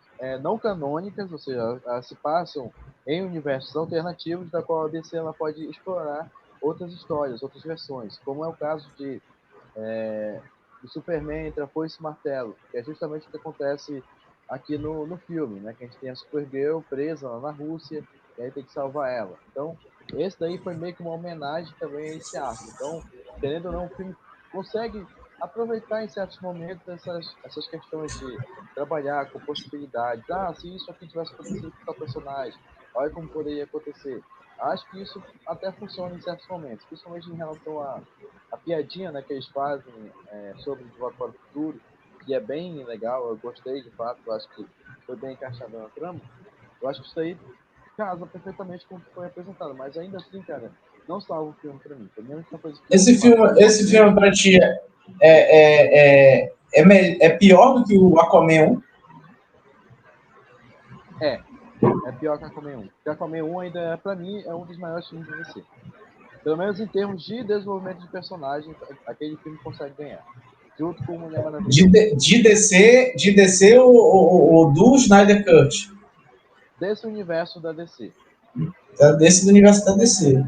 não canônicas, ou seja, elas se passam em universos alternativos, da qual a DC ela pode explorar outras histórias, outras versões, como é o caso do Superman entre a Foice e o Martelo, que é justamente o que acontece aqui no filme, né? Que a gente tem a Supergirl presa lá na Rússia, e aí tem que salvar ela. Então, esse daí foi meio que uma homenagem também a esse arco. Então, querendo ou não, o filme consegue aproveitar em certos momentos essas questões de trabalhar com possibilidades. Ah, se isso aqui tivesse acontecido com tal personagem, olha como poderia acontecer. Acho que isso até funciona em certos momentos, principalmente em relação a piadinha, né, que eles fazem sobre De Volta para o Futuro, que é bem legal, eu gostei de fato, eu acho que foi bem encaixado na trama. Eu acho que isso aí casa perfeitamente com o que foi apresentado, mas ainda assim, cara, não salva o filme pra mim. Pra mim, a única coisa que eu faço com Esse filme pra ti é pior do que o Aquaman 1? é pior que Aquaman 1. Porque Aquaman 1 ainda, pra mim, é um dos maiores filmes da DC. Pelo menos em termos de desenvolvimento de personagem, aquele filme consegue ganhar. Junto com Mulher Maravilha 1. De DC ou do Snyder Cut? Desse universo da DC. Desse do universo da DC.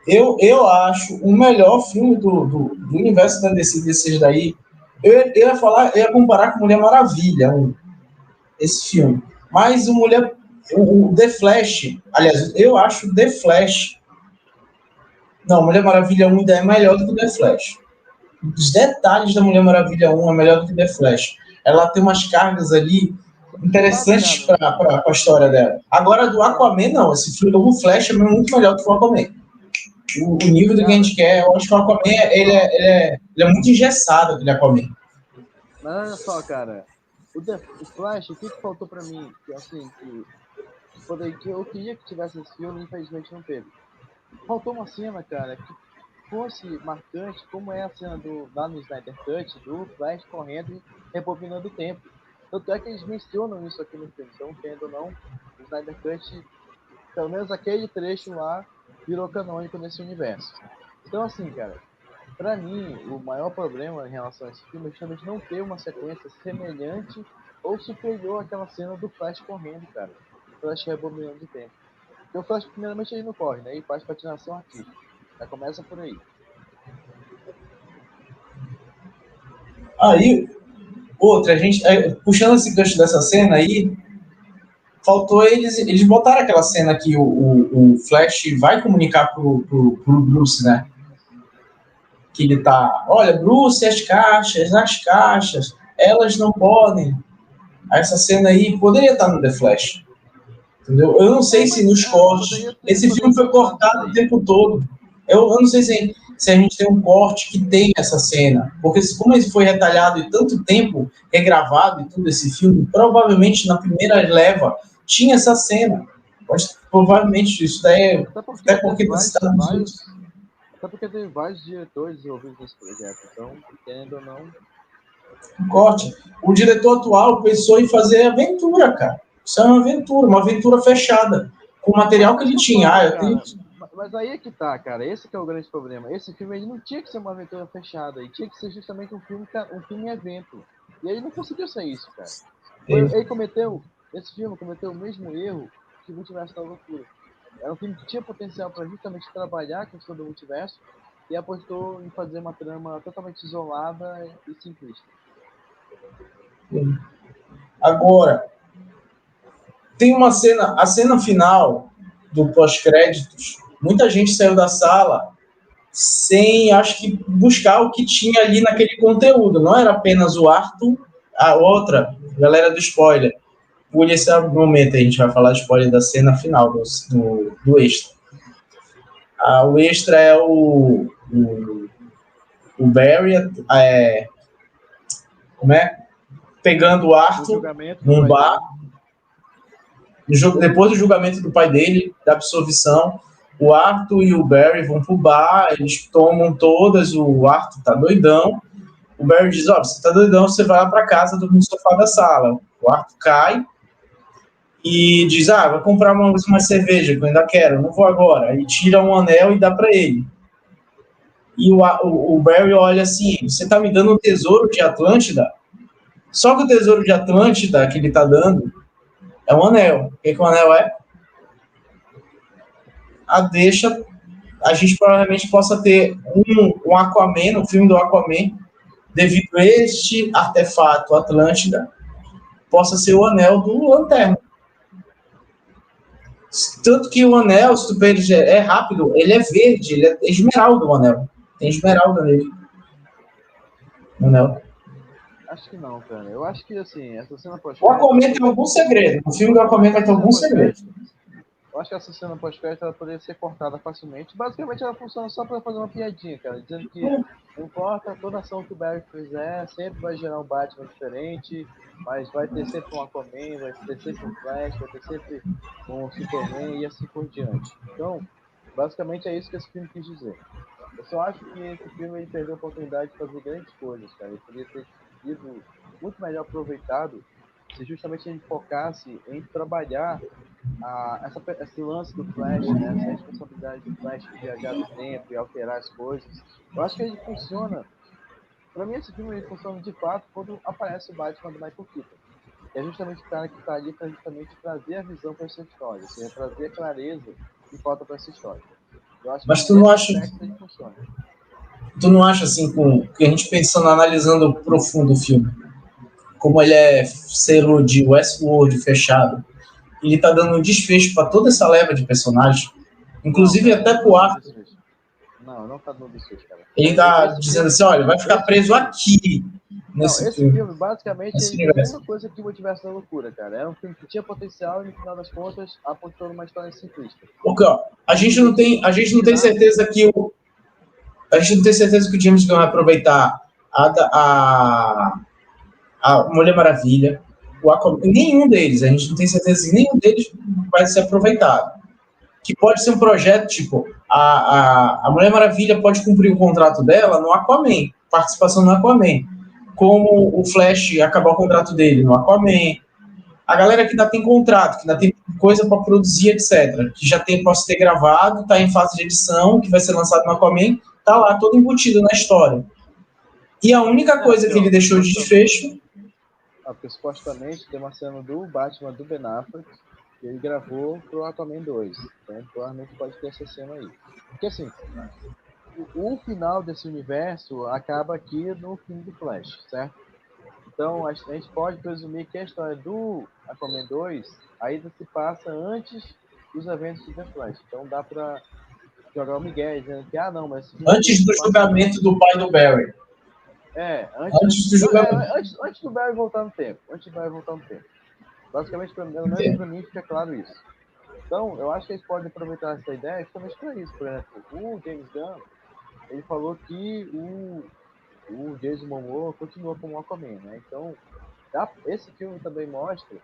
Eu acho o melhor filme do universo da DC desses daí. Eu ia comparar com Mulher Maravilha, esse filme. Mas o The Flash, aliás, eu acho The Flash. Não, Mulher Maravilha 1 ainda é melhor do que The Flash. Os detalhes da Mulher Maravilha 1 é melhor do que The Flash. Ela tem umas cargas ali interessantes para a história dela. Agora, do Aquaman, não. Esse filme do Flash é muito melhor do que o Aquaman. O nível do que a gente quer, eu acho que o Aquaman ele é muito engessado, aquele Aquaman. Mas olha só, cara, o Flash, o que faltou pra mim? Que assim, que eu queria que tivesse esse filme, infelizmente não teve. Faltou uma cena, cara, que fosse marcante, como é a cena lá no Snyder Cut, do Flash correndo e rebobinando o tempo. Tanto é que eles mencionam isso aqui no filme. Então, querendo ou não, o Snyder Cut, pelo menos aquele trecho lá, virou canônico nesse universo. Então, assim, cara, pra mim, o maior problema em relação a esse filme é justamente não ter uma sequência semelhante ou superior àquela cena do Flash correndo, cara. O Flash rebobinando o tempo. Porque o Flash, primeiramente, ele não corre, né? Ele faz patinação artística. Já começa por aí. Aí, outra, a gente, puxando esse gancho dessa cena aí, faltou eles botaram aquela cena que o Flash vai comunicar pro Bruce, né? Que ele tá, olha, Bruce, as caixas, elas não podem. Essa cena aí poderia estar no The Flash. Entendeu? Eu não sei se nos cortes. Esse filme foi cortado o tempo todo. Eu não sei se a gente tem um corte que tem essa cena. Porque como ele foi retalhado e tanto tempo regravado e tudo esse filme, provavelmente na primeira leva tinha essa cena. Provavelmente isso daí é. Até porque está nos outros. Até porque teve vários diretores envolvidos nesse projeto. Então, querendo ou não. Corte. O diretor atual pensou em fazer aventura, cara. Isso é uma aventura fechada. Com o material que ele tinha. Eu tenho... Mas aí é que tá, cara. Esse que é o grande problema. Esse filme ele não tinha que ser uma aventura fechada. Ele tinha que ser justamente um filme evento. E ele não conseguiu ser isso, cara. Esse filme cometeu o mesmo erro que o Multiverso da Loucura. Era um filme que tinha potencial para justamente trabalhar a questão do multiverso e apostou em fazer uma trama totalmente isolada e simplista. Agora, tem uma cena, a cena final do pós-créditos, muita gente saiu da sala sem, acho que, buscar o que tinha ali naquele conteúdo. Não era apenas o Arthur, a outra, galera do spoiler. Por esse momento a gente vai falar de spoiler da cena final, do extra. O extra é o Barry como é? Pegando o Arthur num bar. Depois do julgamento do pai dele, da absolvição, o Arthur e o Barry vão pro bar, eles tomam todas, o Arthur tá doidão, o Barry diz, você tá doidão, você vai lá pra casa, dormir no sofá da sala. O Arthur cai, e diz, vai comprar uma cerveja, que eu ainda quero, não vou agora. E tira um anel e dá para ele. E o Barry olha assim, você tá me dando um tesouro de Atlântida? Só que o tesouro de Atlântida que ele tá dando é um anel. O que o anel é? A gente provavelmente possa ter um Aquaman, no filme do Aquaman, devido a este artefato Atlântida, possa ser o anel do Lanterna. Tanto que o anel, se tu ver, ele é rápido, ele é verde, ele é esmeralda o anel. Tem esmeralda nele. O anel. Acho que não, cara. Eu acho que, assim, essa cena O pós-crédito... Aquaman tem algum segredo. No filme do Aquaman vai ter algum segredo. Eu acho que essa cena pós-crédito ela poderia ser cortada facilmente. Basicamente, ela funciona só para fazer uma piadinha, cara. Dizendo que não importa toda ação que o Barry fizer, sempre vai gerar um Batman diferente, mas vai ter sempre um Aquaman, vai ter sempre um Flash, vai ter sempre um Superman e assim por diante. Então, basicamente é isso que esse filme quis dizer. Eu só acho que esse filme ele perdeu a oportunidade de fazer grandes coisas, cara. Ele poderia ter sido muito melhor aproveitado se justamente a gente focasse em trabalhar esse lance do Flash, né? Essa responsabilidade do Flash de viajar no tempo e alterar as coisas. Eu acho que ele funciona. Para mim, esse filme ele funciona de fato quando aparece o Batman do Michael Keaton. Que é justamente o cara que está ali para justamente trazer a visão para essa história, ou seja, trazer a clareza que falta para essa história. Eu acho Mas que tu não nesse acha, aspecto ele funciona. tu não acha assim, que a gente pensando, analisando profundo o filme, como ele é selo de Westworld fechado, ele tá dando um desfecho para toda essa leva de personagens, Não, inclusive cara, até não tá pro dando Arthur. desfecho. Não tá dando desfecho, cara. Ele tá Esse dizendo filme, assim, olha, vai ficar esse preso filme, aqui, não, nesse esse filme, filme, basicamente, nesse ele fez a universo. mesma coisa que o Multiverso da Loucura, cara. Era um filme que tinha potencial e, no final das contas, apostou numa história simplista. Porque, ó, a Em gente não vez de tem, a gente não tem tirar... certeza que a gente não tem certeza que o James Gunn vai aproveitar a, a Mulher Maravilha, o Aquaman, nenhum deles, a gente não tem certeza que nenhum deles vai ser aproveitado. Que pode ser um projeto, tipo, a Mulher Maravilha pode cumprir o contrato dela no Aquaman, participação no Aquaman. Como o Flash acabar o contrato dele no Aquaman. A galera que ainda tem contrato, que ainda tem coisa para produzir, etc. Que já tem, posso ter gravado, está em fase de edição, que vai ser lançado no Aquaman, tá lá todo embutido na história. E a única coisa porque, que ele ó, deixou de desfecho. porque supostamente tem uma cena do Batman do Ben Affleck que ele gravou pro Aquaman 2. Então, provavelmente pode ter essa cena aí. Porque, assim, o final desse universo acaba aqui no filme do Flash, certo? Então, a gente pode presumir que a história do Aquaman 2 ainda se passa antes dos eventos do The Flash. Então, dá pra jogar o Miguel dizendo que, não, mas esse filme aqui Antes se do passa julgamento antes. do pai do Barry. Antes, Antes do julgamento. antes do Barry voltar no tempo. Antes do Barry voltar no tempo. Basicamente, pelo menos para mim, fica claro isso. Então, eu acho que eles podem aproveitar essa ideia justamente para isso. Por exemplo, o James Gunn, ele falou que o Jason Momoa continua como Aquaman, né? Então, esse filme também mostra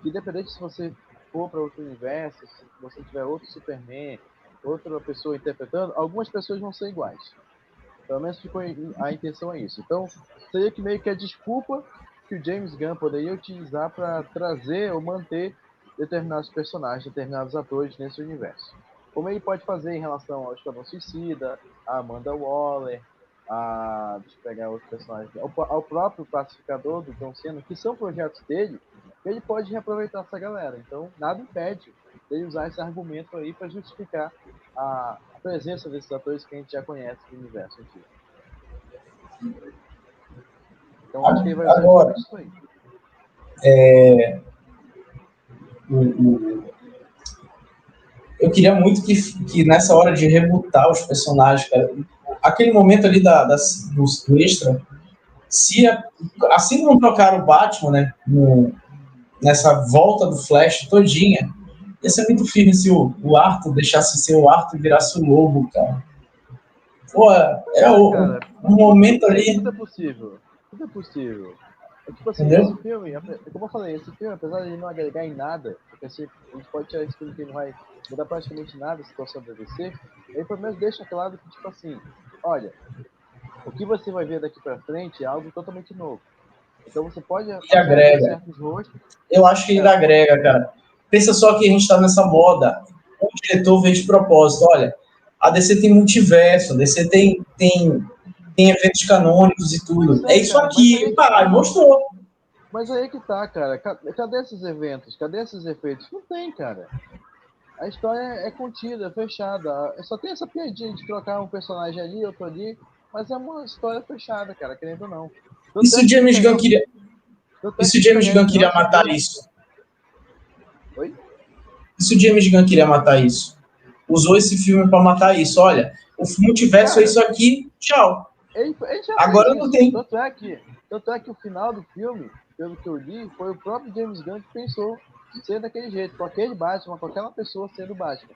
que, independente se você for para outro universo, se você tiver outro Superman, outra pessoa interpretando, algumas pessoas vão ser iguais. Pelo menos ficou a intenção é isso. Então, seria que meio que a desculpa que o James Gunn poderia utilizar para trazer ou manter determinados personagens, determinados atores nesse universo. Como ele pode fazer em relação ao Esquadrão Suicida, a Amanda Waller, deixa eu pegar outro personagem, ao próprio Pacificador do John Cena, que são projetos dele, ele pode reaproveitar essa galera. Então, nada impede dele usar esse argumento aí para justificar a presença desses atores que a gente já conhece do universo antigo. Então acho que ele vai usar Agora, justamente isso aí. eu queria muito que nessa hora de rebutar os personagens, cara, aquele momento ali do extra, assim como trocaram o Batman, né, nessa volta do Flash todinha, ia ser muito firme se o Arthur deixasse ser o Arthur e virasse o Lobo, cara. Pô, Cara, um momento ali, tudo é possível. Tudo é possível. É tipo assim, esse entendeu? filme, como eu falei, esse filme, apesar de ele não agregar em nada, porque assim, a gente pode tirar esse filme que não vai mudar praticamente nada a situação da DC, ele pelo menos deixa claro que, tipo assim, olha, o que você vai ver daqui pra frente é algo totalmente novo. Então você pode Ele até ver agrega. certos rostos. Eu acho que ele Você pode, agrega, cara. Pensa só que a gente está nessa moda. O diretor veio de propósito. Olha, a DC tem multiverso, a DC tem eventos canônicos e Pois tudo. É é, isso cara, mas aí aqui. é que Pá, tá. mostrou. Mas aí é que tá, cara. Cadê esses eventos? Cadê esses efeitos? Não tem, cara. A história é contida, é fechada. Só tem essa piadinha de trocar um personagem ali, outro ali, mas é uma história fechada, cara, querendo ou não. E Tanto se é o que se James pegar Gunn o, queria, tanto e é se que o se James pegar Gunn esse queria nosso matar filme. isso? Oi? E se o James Gunn queria matar isso? Usou esse filme para matar isso. Olha, o multiverso é Cara, isso aqui, tchau. ele já fez Agora não isso. tem. Tanto é que o final do filme, pelo que eu li, foi o próprio James Gunn que pensou ser daquele jeito, com aquele Batman, com aquela pessoa sendo Batman.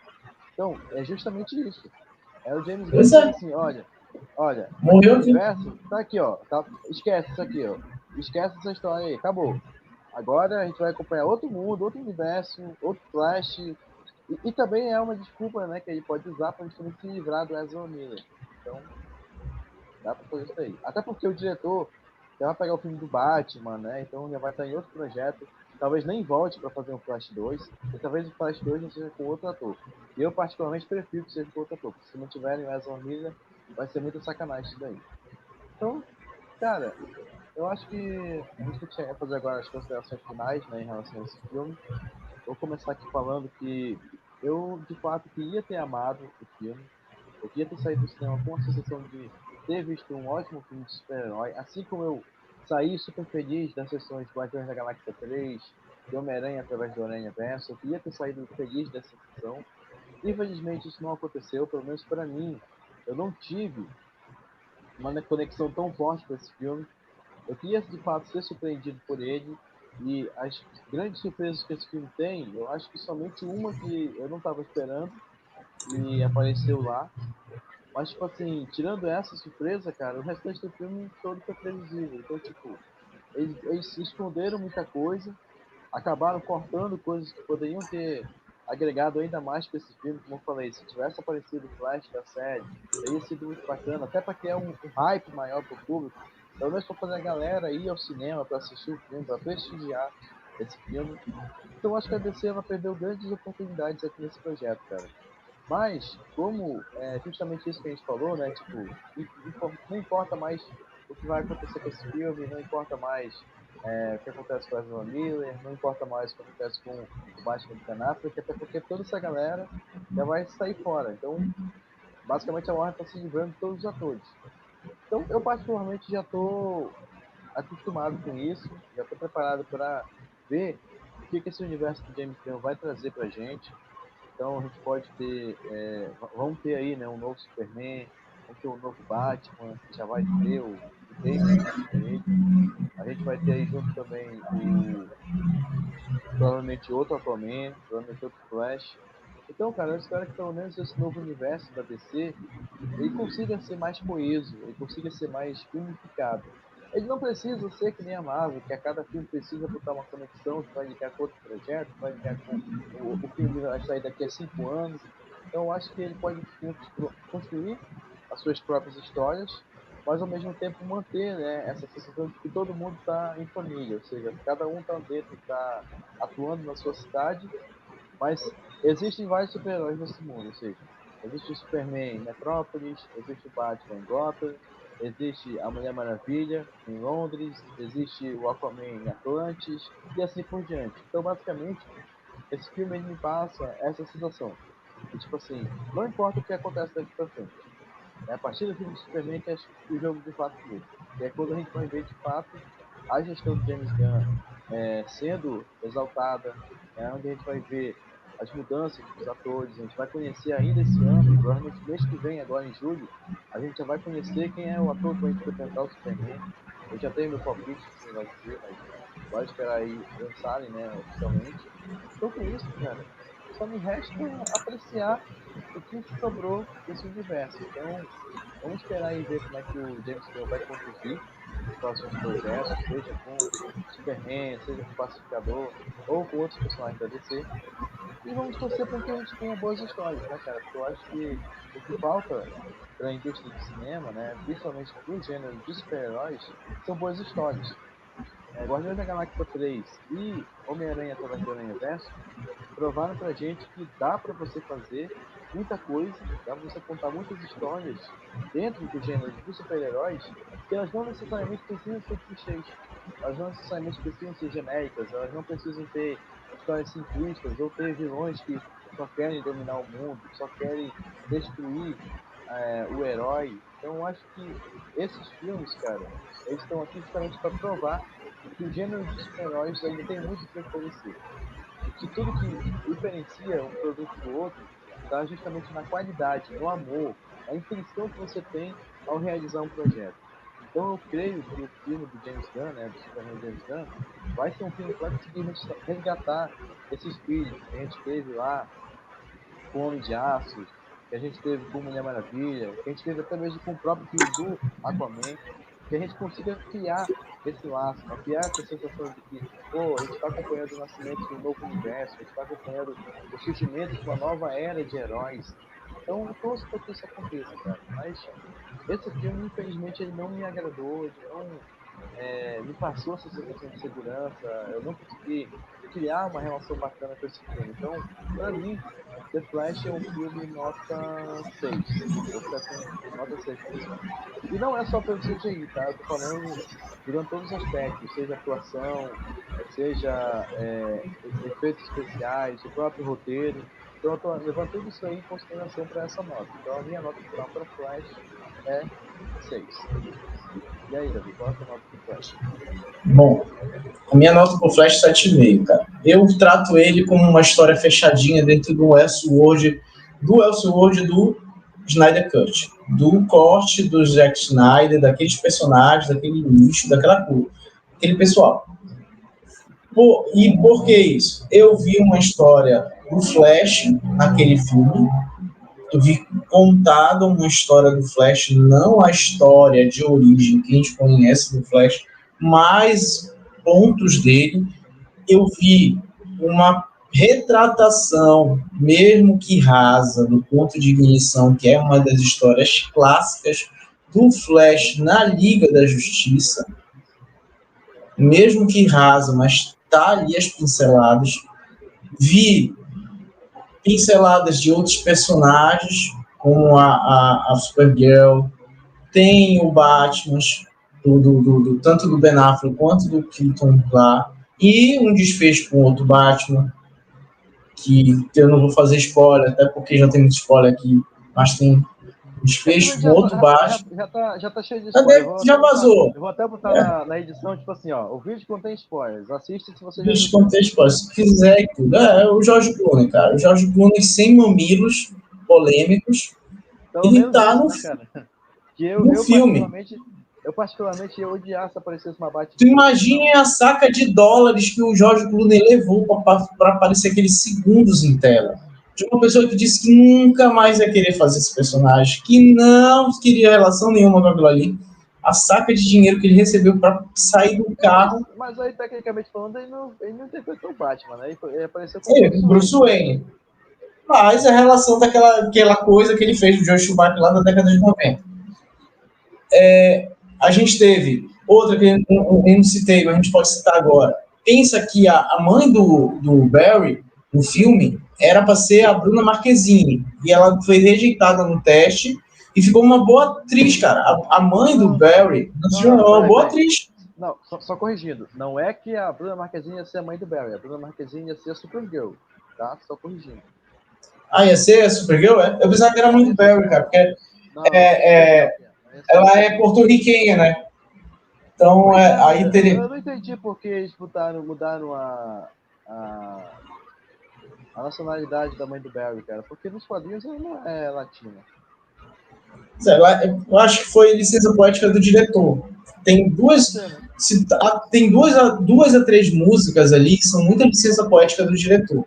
Então, é justamente isso. É o James Gunn Pois dizendo é, assim, olha, aqui no morreu aqui. universo, tá aqui, ó, tá, esquece isso aqui, ó. Esquece essa história aí, acabou. Agora a gente vai acompanhar outro mundo, outro universo, outro Flash. E também é uma desculpa, né, que ele pode usar para justamente se livrar do Ezra Miller. Então, dá pra fazer isso aí. Até porque o diretor já vai pegar o filme do Batman, né? Então já vai estar em outro projeto. Talvez nem volte para fazer um Flash 2. E talvez o Flash 2 já seja com outro ator. E eu, particularmente, prefiro que seja com outro ator. Porque se mantiverem o Ezra Miller, vai ser muita sacanagem isso daí. Então, cara, eu acho que a gente tem que chegar a fazer agora as considerações finais, né, em relação a esse filme. Vou começar aqui falando que eu, de fato, queria ter amado o filme. Eu queria ter saído do cinema com a sensação de ter visto um ótimo filme de super-herói, assim como eu saí super feliz das sessões de Guardiões da Galáxia 3, de Homem-Aranha através do Aranha Verso. Eu queria ter saído feliz dessa sessão. Infelizmente, isso não aconteceu, pelo menos para mim. Eu não tive uma conexão tão forte com esse filme. Eu queria, de fato, ser surpreendido por ele. E as grandes surpresas que esse filme tem, eu acho que somente uma que eu não estava esperando e apareceu lá. Mas, tipo assim, tirando essa surpresa, cara, o restante do filme todo foi previsível. Então, tipo, eles esconderam muita coisa, acabaram cortando coisas que poderiam ter agregado ainda mais para esse filme. Como eu falei, se tivesse aparecido o Flash da série, teria sido muito bacana, até para criar um hype maior para o público. Pelo menos para fazer a galera ir ao cinema para assistir o filme, para prestigiar esse filme. Então, acho que a DC ela perdeu grandes oportunidades aqui nesse projeto, cara. Mas, como é justamente isso que a gente falou, né? Tipo, não importa mais o que vai acontecer com esse filme, não importa mais o que acontece com a Ezra Miller, não importa mais o que acontece com o Batman do Ben Affleck, até porque toda essa galera já vai sair fora. Então, basicamente, a Warner está se livrando de todos os atores. Então, eu particularmente já estou acostumado com isso, já estou preparado para ver o que esse universo do James Gunn vai trazer para gente. Então a gente pode ter, vamos ter aí, né, um novo Superman, vamos ter um novo Batman, que já vai ter o Damian junto com ele. A gente vai ter aí junto também provavelmente outro Aquaman, provavelmente outro Flash. Então, cara, eu espero que pelo menos esse novo universo da DC ele consiga ser mais coeso, ele consiga ser mais unificado. Ele não precisa ser que nem a Marvel, que a cada filme precisa botar uma conexão que vai ligar com outro projeto, vai ligar com o filme que vai sair daqui a 5 anos. Então, eu acho que ele pode construir as suas próprias histórias, mas ao mesmo tempo manter, né, essa sensação de que todo mundo está em família, ou seja, cada um está dentro, está atuando na sua cidade, mas existem vários super-heróis nesse mundo, ou seja, existe o Superman em Metrópolis, existe o Batman em Gotham, existe a Mulher Maravilha em Londres, existe o Aquaman em Atlantis e assim por diante. Então, basicamente, esse filme ele me passa essa sensação. E, tipo assim, não importa o que acontece daqui pra frente. É a partir do filme do Superman que o jogo de fato muda. E é quando a gente vai ver de fato a gestão do James Gunn sendo exaltada, é onde a gente vai ver as mudanças dos atores, a gente vai conhecer ainda esse ano, provavelmente mês que vem, agora em julho, a gente já vai conhecer quem é o ator que vai interpretar o Superman. Eu já tenho meu palpite de quem vai ser, mas vai esperar aí lançarem, né, oficialmente. Então, com isso, cara, só me resta apreciar o que sobrou desse universo. Então, vamos esperar e ver como é que o James Gunn vai conduzir os próximos projetos, seja com Superman, seja com Pacificador, ou com outros personagens da DC. E vamos torcer para que a gente tenha boas histórias, né, cara? Porque eu acho que o que falta para a indústria de cinema, né, principalmente para o gênero de super-heróis, são boas histórias. Guardiões da Galáxia 3 e Homem-Aranha através do Aranha Verso provaram pra gente que dá para você fazer muita coisa, dá para você contar muitas histórias dentro do gênero dos super-heróis, que elas não necessariamente precisam ser clichês, elas não necessariamente precisam ser genéricas, elas não precisam ter histórias simplistas ou ter vilões que só querem dominar o mundo, só querem destruir o herói. Então eu acho que esses filmes, cara, eles estão aqui justamente para provar que o gênero de super-heróis ainda tem muito que oferecer. E que tudo que diferencia um produto do outro está justamente na qualidade, no amor, na intenção que você tem ao realizar um projeto. Então eu creio que o filme do James Gunn, né, do Superman James Gunn, vai ser um filme que vai conseguir resgatar esse espírito que a gente teve lá com o Homem de Aço, que a gente teve com Mulher Maravilha, que a gente teve até mesmo com o próprio filme do Aquaman, que a gente consiga criar esse laço, né? Criar essa sensação de que, pô, a gente está acompanhando o nascimento de um novo universo, a gente está acompanhando o surgimento de uma nova era de heróis. Então, eu torço para que isso aconteça, cara. Mas esse filme, infelizmente, ele não me agradou, ele não me passou essa sensação de segurança, eu não consegui criar uma relação bacana com esse filme. Então, para mim, The Flash é um filme nota 6. Vou ficar com nota 6 para esse filme. E não é só pelo CGI, tá? Eu tô falando durante todos os aspectos, seja atuação, seja efeitos especiais, o próprio roteiro. Então, eu tô levando tudo isso aí em consideração para essa nota. Então, a minha nota final para Flash é 6. E aí, Davi, qual é a sua nota para Flash? Bom, a minha nota pro Flash 7,5, cara. Eu trato ele como uma história fechadinha dentro do Elseworld do Snyder Cut. Do corte do Zack Snyder, daqueles personagens, daquele lixo, daquela cor. Aquele pessoal. E por que isso? Eu vi uma história do Flash naquele filme. Eu vi contada uma história do Flash, não a história de origem que a gente conhece do Flash, mas pontos dele. Eu vi uma retratação, mesmo que rasa, do ponto de ignição, que é uma das histórias clássicas do Flash na Liga da Justiça, mesmo que rasa, mas tá ali as pinceladas. Vi pinceladas de outros personagens, como a Supergirl, tem o Batman, tanto do Ben Affleck quanto do Keaton lá, e um desfecho com outro Batman, que eu não vou fazer spoiler, até porque já tem muito spoiler aqui, mas tem um desfecho com outro Batman. Já tá cheio de spoiler. Já vazou. Eu vou até botar na edição, tipo assim, ó, o vídeo contém spoilers. Assiste se você já viu. Contém spoilers. Se quiser, tudo. É o George Clooney, cara. O George Clooney sem mamilos polêmicos. Pelo ele menos tá isso, né, cara? Que no filme. Eu particularmente eu odiasse aparecesse uma Batman. Tu imagine a saca de dólares que o George Clooney levou para aparecer aqueles segundos em tela. De uma pessoa que disse que nunca mais ia querer fazer esse personagem, que não queria relação nenhuma com aquilo ali. A saca de dinheiro que ele recebeu para sair do carro. Mas aí, tecnicamente falando, ele não interpretou o Batman, né? Ele apareceu como Bruce Wayne. Mas a relação daquela coisa que ele fez do Joe Schumacher lá na década de 90. A gente teve outra que eu não citei, mas a gente pode citar agora. Pensa que a mãe do Barry, no filme, era para ser a Bruna Marquezine. E ela foi rejeitada no teste e ficou uma boa atriz, cara. A mãe do Barry é uma boa atriz. Não, só corrigindo. Não é que a Bruna Marquezine ia ser a mãe do Barry. A Bruna Marquezine ia ser a Supergirl. Tá? Só corrigindo. Ah, ia ser a Supergirl? Eu pensava que era a mãe do Barry, cara. Porque ela é porto-riquenha, né? Então, aí teria... Eu não entendi porque eles mudaram a nacionalidade da mãe do Barry, cara. Porque nos quadrinhos ela não é latina. Eu acho que foi licença poética do diretor. Tem duas a três músicas ali que são muita licença poética do diretor.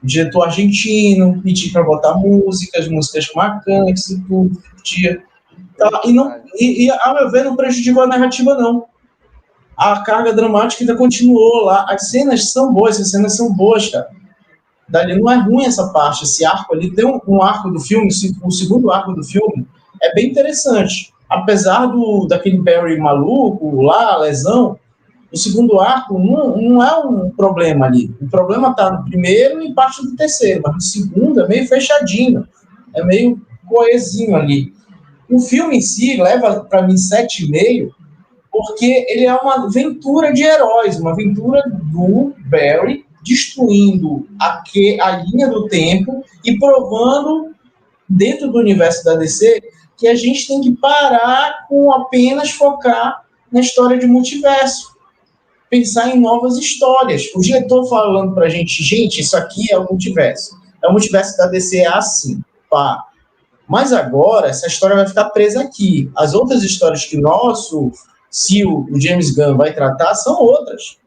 O diretor argentino pediu para botar músicas marcantes e tudo. E, a meu ver, não prejudicou a narrativa, não. A carga dramática ainda continuou lá. As cenas são boas, cara. Dali não é ruim essa parte, esse arco ali. Tem um arco do filme, o segundo arco do filme, é bem interessante. Apesar daquele Barry maluco lá, lesão, O segundo arco não é um problema ali. O problema está no primeiro e parte do terceiro, mas no segundo é meio fechadinho, é meio coesinho ali. O filme em si leva para mim 7,5, porque ele é uma aventura de heróis, uma aventura do Barry destruindo a linha do tempo e provando, dentro do universo da DC, que a gente tem que parar com apenas focar na história de multiverso, pensar em novas histórias. O diretor falando pra gente, isso aqui é o multiverso. É o multiverso da DC, é assim, pá. Mas agora, essa história vai ficar presa aqui. As outras histórias que o James Gunn vai tratar são outras.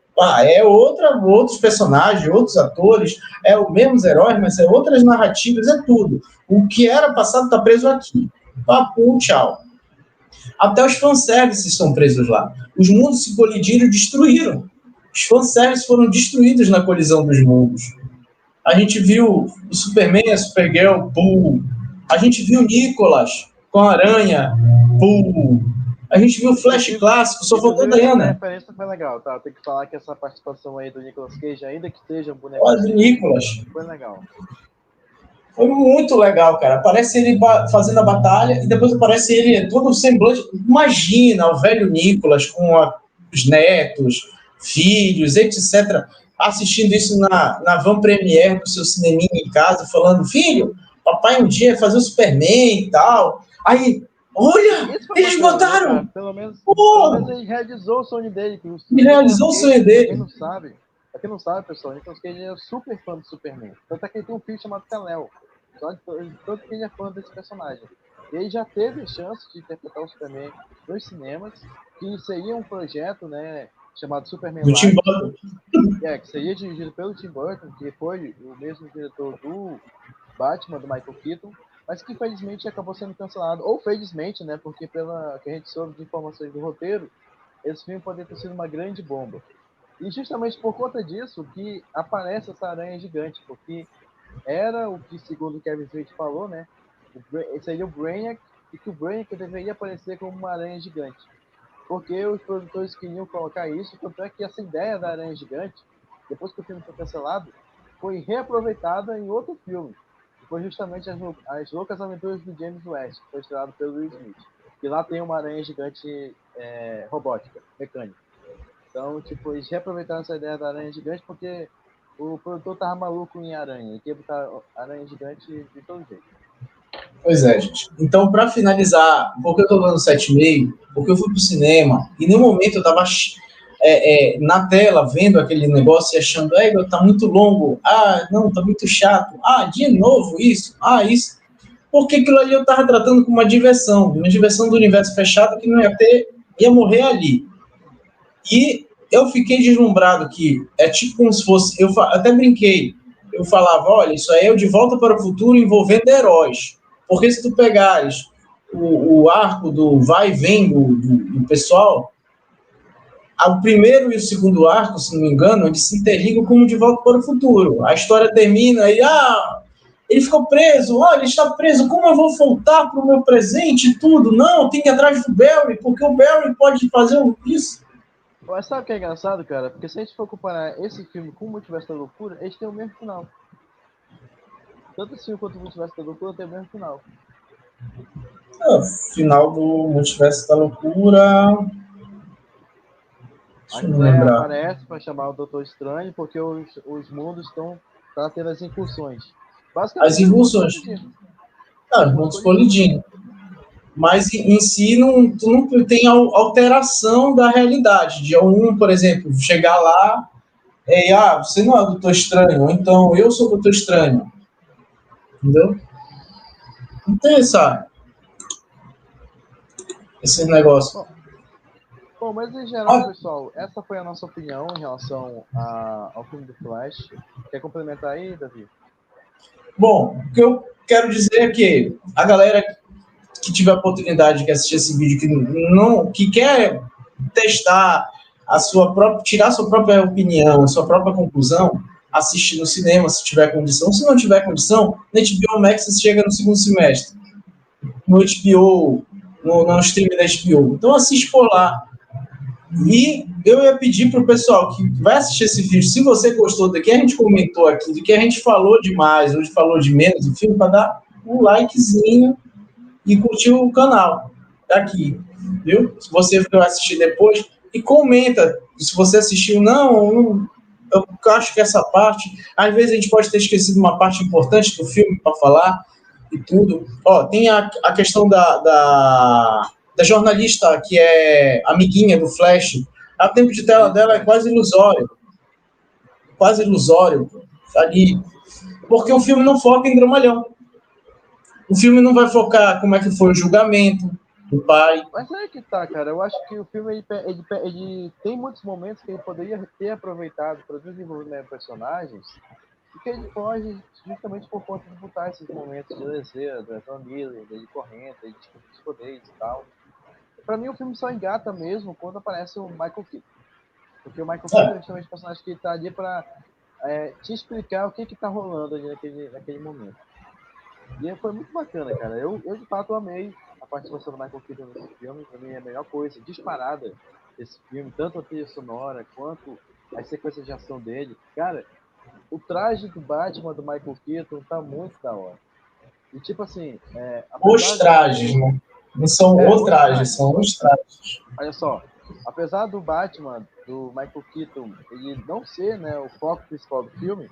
Outros personagens, outros atores, é os mesmos heróis, mas é outras narrativas, é tudo. O que era passado está preso aqui. Papo, tchau. Até os fanservices estão presos lá. Os mundos se colidiram e destruíram. Os fanservices foram destruídos na colisão dos mundos. A gente viu o Superman, a Supergirl, pull. A gente viu o Nicholas com a aranha, pull. A gente viu o Flash clássico, só faltou a Diana. A referência foi legal, tá? Tem que falar que essa participação aí do Nicolas Cage, ainda que seja um boneco... Olha, do Nicholas. Foi legal. Foi muito legal, cara. Aparece ele fazendo a batalha e depois aparece ele todo semblante. Imagina o velho Nicholas com os netos, filhos, etc., assistindo isso na van premiere do seu cineminha em casa, falando, filho, papai um dia vai fazer o Superman e tal. Aí, olha, eles botaram... Né, pelo menos ele realizou o sonho dele. Ele realizou o sonho dele. Pra quem não sabe, pessoal, o Nicolas Cage é super fã do Superman. Tanto é que ele tem um filho chamado Kal-El. Tanto que ele é fã desse personagem. E ele já teve a chance de interpretar o Superman nos cinemas, que seria um projeto, né, chamado Superman do Tim Burton. Que seria dirigido pelo Tim Burton, que foi o mesmo diretor do Batman, do Michael Keaton, mas que infelizmente acabou sendo cancelado. Ou felizmente, né, porque pela que a gente soube de informações do roteiro, esse filme poderia ter sido uma grande bomba. E justamente por conta disso que aparece essa aranha gigante, porque era o que, segundo o Kevin Smith falou, né? Seria o Brainiac, e que o Brainiac deveria aparecer como uma aranha gigante. Porque os produtores queriam colocar isso, tanto é que essa ideia da aranha gigante, depois que o filme foi cancelado, foi reaproveitada em outro filme. Foi justamente as Loucas Aventuras do James West, que foi estrelado pelo Will Smith. E lá tem uma aranha gigante robótica, mecânica. Então, tipo, eles reaproveitaram essa ideia da aranha gigante porque o produtor tava maluco em aranha. Ele queria botar aranha gigante de todo jeito. Pois é, gente. Então, para finalizar, por que eu tô dando 7,5? Porque eu fui pro cinema e no momento eu tava na tela vendo aquele negócio e achando, tá muito longo. Ah, não, tá muito chato. Ah, de novo isso. Ah, isso. Porque aquilo ali eu tava tratando como uma diversão do universo fechado que não ia morrer ali. E eu fiquei deslumbrado que é tipo como se fosse... Eu até brinquei. Eu falava, olha, isso aí é o De Volta para o Futuro envolvendo heróis. Porque se tu pegares o arco do vai e vem do pessoal, o primeiro e o segundo arco, se não me engano, eles se interligam como De Volta para o Futuro. A história termina e, ele ficou preso, ele está preso, como eu vou voltar para o meu presente e tudo? Não, tem que ir atrás do Barry, porque o Barry pode fazer isso. Mas sabe o que é engraçado, cara? Porque se a gente for comparar esse filme com o Multiverso da Loucura, eles têm o mesmo final. Tanto esse filme quanto o Multiverso da Loucura tem o mesmo final. Final do Multiverso da Loucura... A Claire aparece para chamar o Doutor Estranho porque os mundos estão tendo as incursões. As incursões. Os mundos colidindo. Mas em si tu não tem alteração da realidade. De por exemplo, chegar lá você não é o Doutor Estranho, ou então eu sou o Doutor Estranho. Entendeu? Não tem esse negócio. Bom, mas em geral, pessoal, essa foi a nossa opinião em relação ao filme do Flash. Quer complementar aí, Davi? Bom, o que eu quero dizer é que a galera que tiver a oportunidade de assistir esse vídeo, que quer testar tirar a sua própria opinião, a sua própria conclusão, assiste no cinema se tiver condição. Se não tiver condição, na HBO Max você chega no segundo semestre. No HBO, no stream da HBO. Então assiste por lá. E eu ia pedir pro pessoal que vai assistir esse vídeo, se você gostou do que a gente comentou aqui, do que a gente falou demais, ou falou de menos do filme, para dar um likezinho e curtir o canal aqui, viu? Se você vai assistir depois, e comenta se você assistiu, não, eu acho que essa parte, às vezes a gente pode ter esquecido uma parte importante do filme para falar e tudo. Ó, tem a questão da jornalista que é amiguinha do Flash. O tempo de tela dela é quase ilusório ali, porque o filme não foca em dramalhão. O filme não vai focar como é que foi o julgamento do pai. Mas é que tá, cara. Eu acho que o filme ele tem muitos momentos que ele poderia ter aproveitado para desenvolver personagens e que ele foge justamente por conta de botar esses momentos de lazer, da família, dele correndo, dele descobrindo os poderes e tal. Pra mim, o filme só engata mesmo quando aparece o Michael Keaton. Porque o Michael Keaton é justamente o personagem que tá ali pra te explicar o que tá rolando ali naquele momento. E foi muito bacana, cara. Eu de fato amei a participação do Michael Keaton nesse filme. Pra mim é a melhor coisa, disparada desse filme, tanto a trilha sonora quanto as sequências de ação dele. Cara, o traje do Batman do Michael Keaton tá muito da hora. E tipo assim, Os trajes, né? Não são os trajes, são os trajes. Olha só, apesar do Batman, do Michael Keaton, ele não ser, né, o foco principal do filme,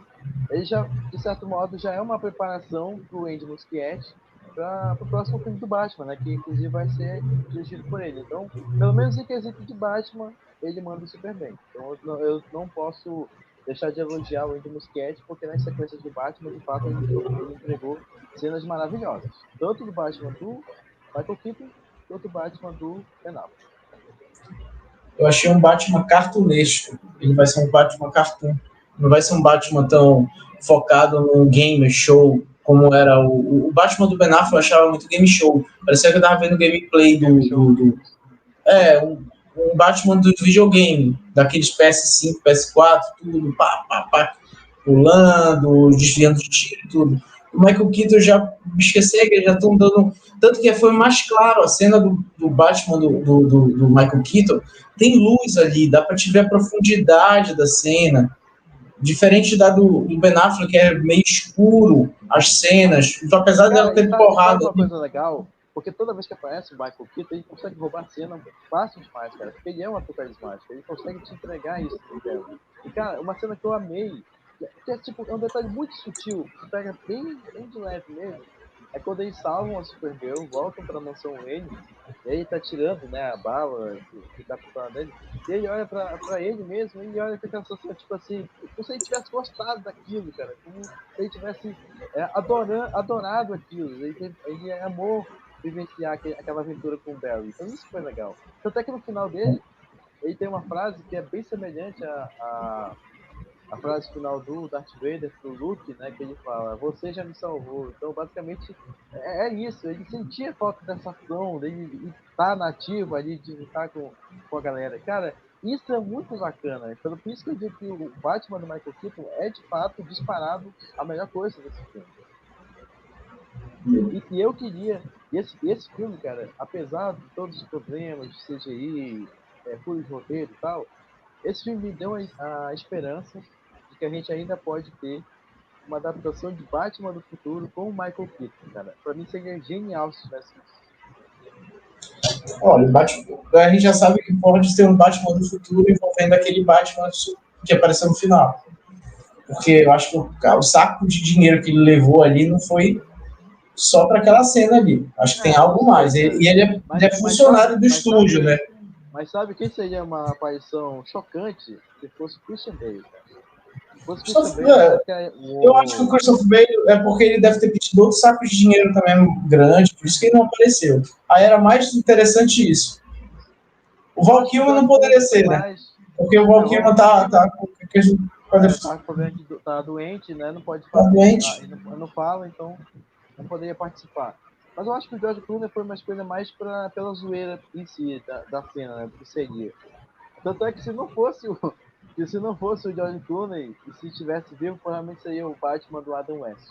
ele já, de certo modo, já é uma preparação pro Andy Muschietti para o próximo filme do Batman, né, que inclusive vai ser dirigido por ele. Então, pelo menos em quesito de Batman, ele manda super bem. Então, eu não posso deixar de elogiar o Andy Muschietti, porque nas sequências do Batman, de fato, ele entregou cenas maravilhosas. Tanto do Batman do Michael Keaton, quanto do Batman do Ben Affleck. Eu achei um Batman cartunesco. Ele vai ser um Batman cartoon. Não vai ser um Batman tão focado no game show como era o Batman do Ben Affleck. Eu achava muito game show. Parecia que eu tava vendo gameplay um Batman do videogame, daqueles PS5, PS4, tudo, pá, pulando, desviando de tiro, tudo. O Michael Keaton já esqueci que já estão dando. Tanto que foi mais claro, a cena do Batman do Michael Keaton tem luz ali, dá para te ver a profundidade da cena. Diferente da do Ben Affleck, que é meio escuro, as cenas, apesar dela ter porrada. Sabe uma coisa legal? Porque toda vez que aparece o Michael Keaton, ele consegue roubar a cena fácil demais, cara. Porque ele é um ator carismático, ele consegue te entregar isso. Entendeu? E, cara, uma cena que eu amei, que é tipo, é um detalhe muito sutil, que pega bem de leve mesmo, é quando eles salvam a Supergirl, voltam pra mansão Wayne, e aí ele tá tirando, né, a bala que tá apontando nele, e ele olha pra ele mesmo, e ele olha com aquela sensação, tipo assim, como se ele tivesse gostado daquilo, cara, como se ele tivesse adorado aquilo, ele amou vivenciar aquela aventura com o Barry, então isso foi legal. Tanto é que no final dele, ele tem uma frase que é bem semelhante a frase final do Darth Vader pro Luke, né, que ele fala, você já me salvou. Então, basicamente, é isso. Ele sentia falta dessa ação, dele estar nativo ali, de lutar com a galera. Cara, isso é muito bacana. Por isso que eu digo que o Batman do Michael Keaton é, de fato, disparado a melhor coisa desse filme. E eu queria... Esse filme, cara, apesar de todos os problemas de CGI, furos de roteiro e tal, esse filme me deu a esperança de que a gente ainda pode ter uma adaptação de Batman do futuro com o Michael Keaton, cara. Pra mim seria genial se tivesse isso. Olha, a gente já sabe que pode ter um Batman do futuro envolvendo aquele Batman que apareceu no final. Porque eu acho que o saco de dinheiro que ele levou ali não foi só para aquela cena ali. Acho que tem algo mais. E ele é funcionário do estúdio, né? Mas sabe quem seria uma aparição chocante se fosse o Christian Bale, cara? Eu acho que o Christopher Bale é porque ele deve ter pedido outro saco de dinheiro também grande, por isso que ele não apareceu. Aí era mais interessante isso. O Val Kilmer não poderia ser, né? Porque o Val Kilmer tá doente, né? Não pode falar. Tá doente. Não fala, então não poderia participar. Mas eu acho que o George Clooney foi uma escolha mais pela zoeira em si, da cena, né? Do que seria. Tanto é que se não fosse o George Clooney, e se estivesse vivo, provavelmente seria o Batman do Adam West.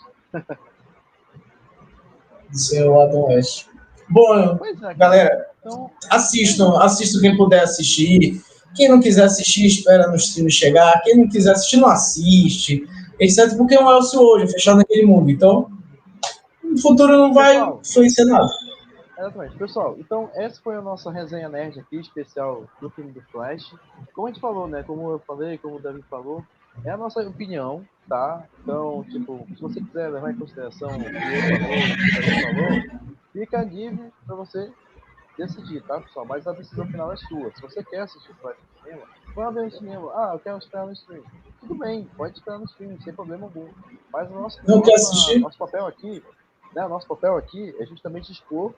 Isso é o Adam West. Bom, galera, então, assistam quem puder assistir. Quem não quiser assistir, espera no stream chegar. Quem não quiser assistir, não assiste. Etc. Porque é um Elcio hoje, fechado naquele mundo. Então, no futuro não vai Pessoal, influenciar nada. exatamente. Pessoal, então essa foi a nossa resenha nerd aqui, especial do filme do Flash. Como a gente falou, né? Como eu falei, como o Davi falou, é a nossa opinião, tá? Então, tipo, se você quiser levar em consideração o que eu falei, o que o Davi falou, fica livre para você decidir, tá, pessoal? Mas a decisão final é sua. Se você quer assistir Flash no cinema, vá ver no cinema. Ah, eu quero esperar no stream. Tudo bem, pode esperar no stream, sem problema algum. Mas Não quer assistir? nosso papel aqui, né, nosso papel aqui é justamente expor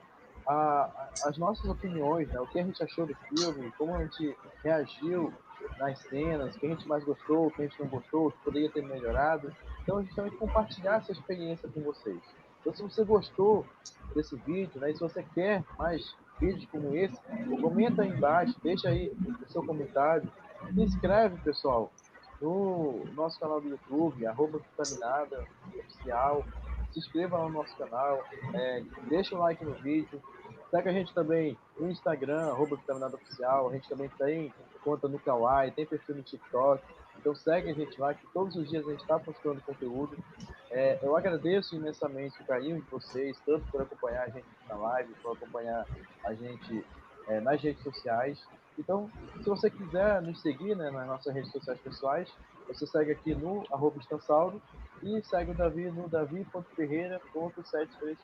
as nossas opiniões, né, o que a gente achou do filme, como a gente reagiu nas cenas, o que a gente mais gostou, o que a gente não gostou, o que poderia ter melhorado. Então, justamente compartilhar essa experiência com vocês. Então, se você gostou desse vídeo, né, e se você quer mais vídeos como esse, comenta aí embaixo, deixa aí o seu comentário. Se inscreve, pessoal, no nosso canal do YouTube, @vitaminada oficial. Se inscreva no nosso canal, deixa o like no vídeo. Segue a gente também no Instagram, @vitaminada oficial. A gente também tem conta no Kawaii, tem perfil no TikTok. Então segue a gente lá, que todos os dias a gente está postando conteúdo. Eu agradeço imensamente o carinho de vocês, tanto por acompanhar a gente na live, por acompanhar a gente nas redes sociais. Então, se você quiser nos seguir, né, nas nossas redes sociais pessoais, você segue aqui no @estansaldo e segue o Davi no davi.ferreira.733,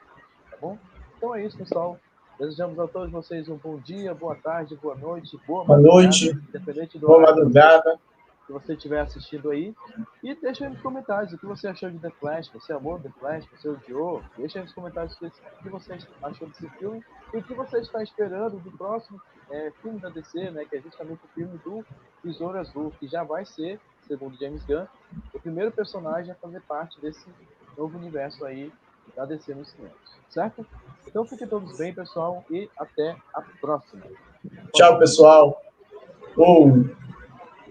tá bom? Então é isso, pessoal. Desejamos a todos vocês um bom dia, boa tarde, boa noite, boa Boa madrugada, noite, independente do boa horário madrugada. que você estiver assistindo aí. E deixa aí nos comentários o que você achou de The Flash. Você amou The Flash? Você odiou? Deixa aí nos comentários o que você achou desse filme e o que você está esperando do próximo filme da DC, né? Que é justamente o filme do Besouro Azul, que já vai ser, segundo James Gunn, o primeiro personagem a fazer parte desse novo universo aí da DC nos cinemas, certo? Então fiquem todos bem, pessoal, e até a próxima. Tchau, Falou! pessoal.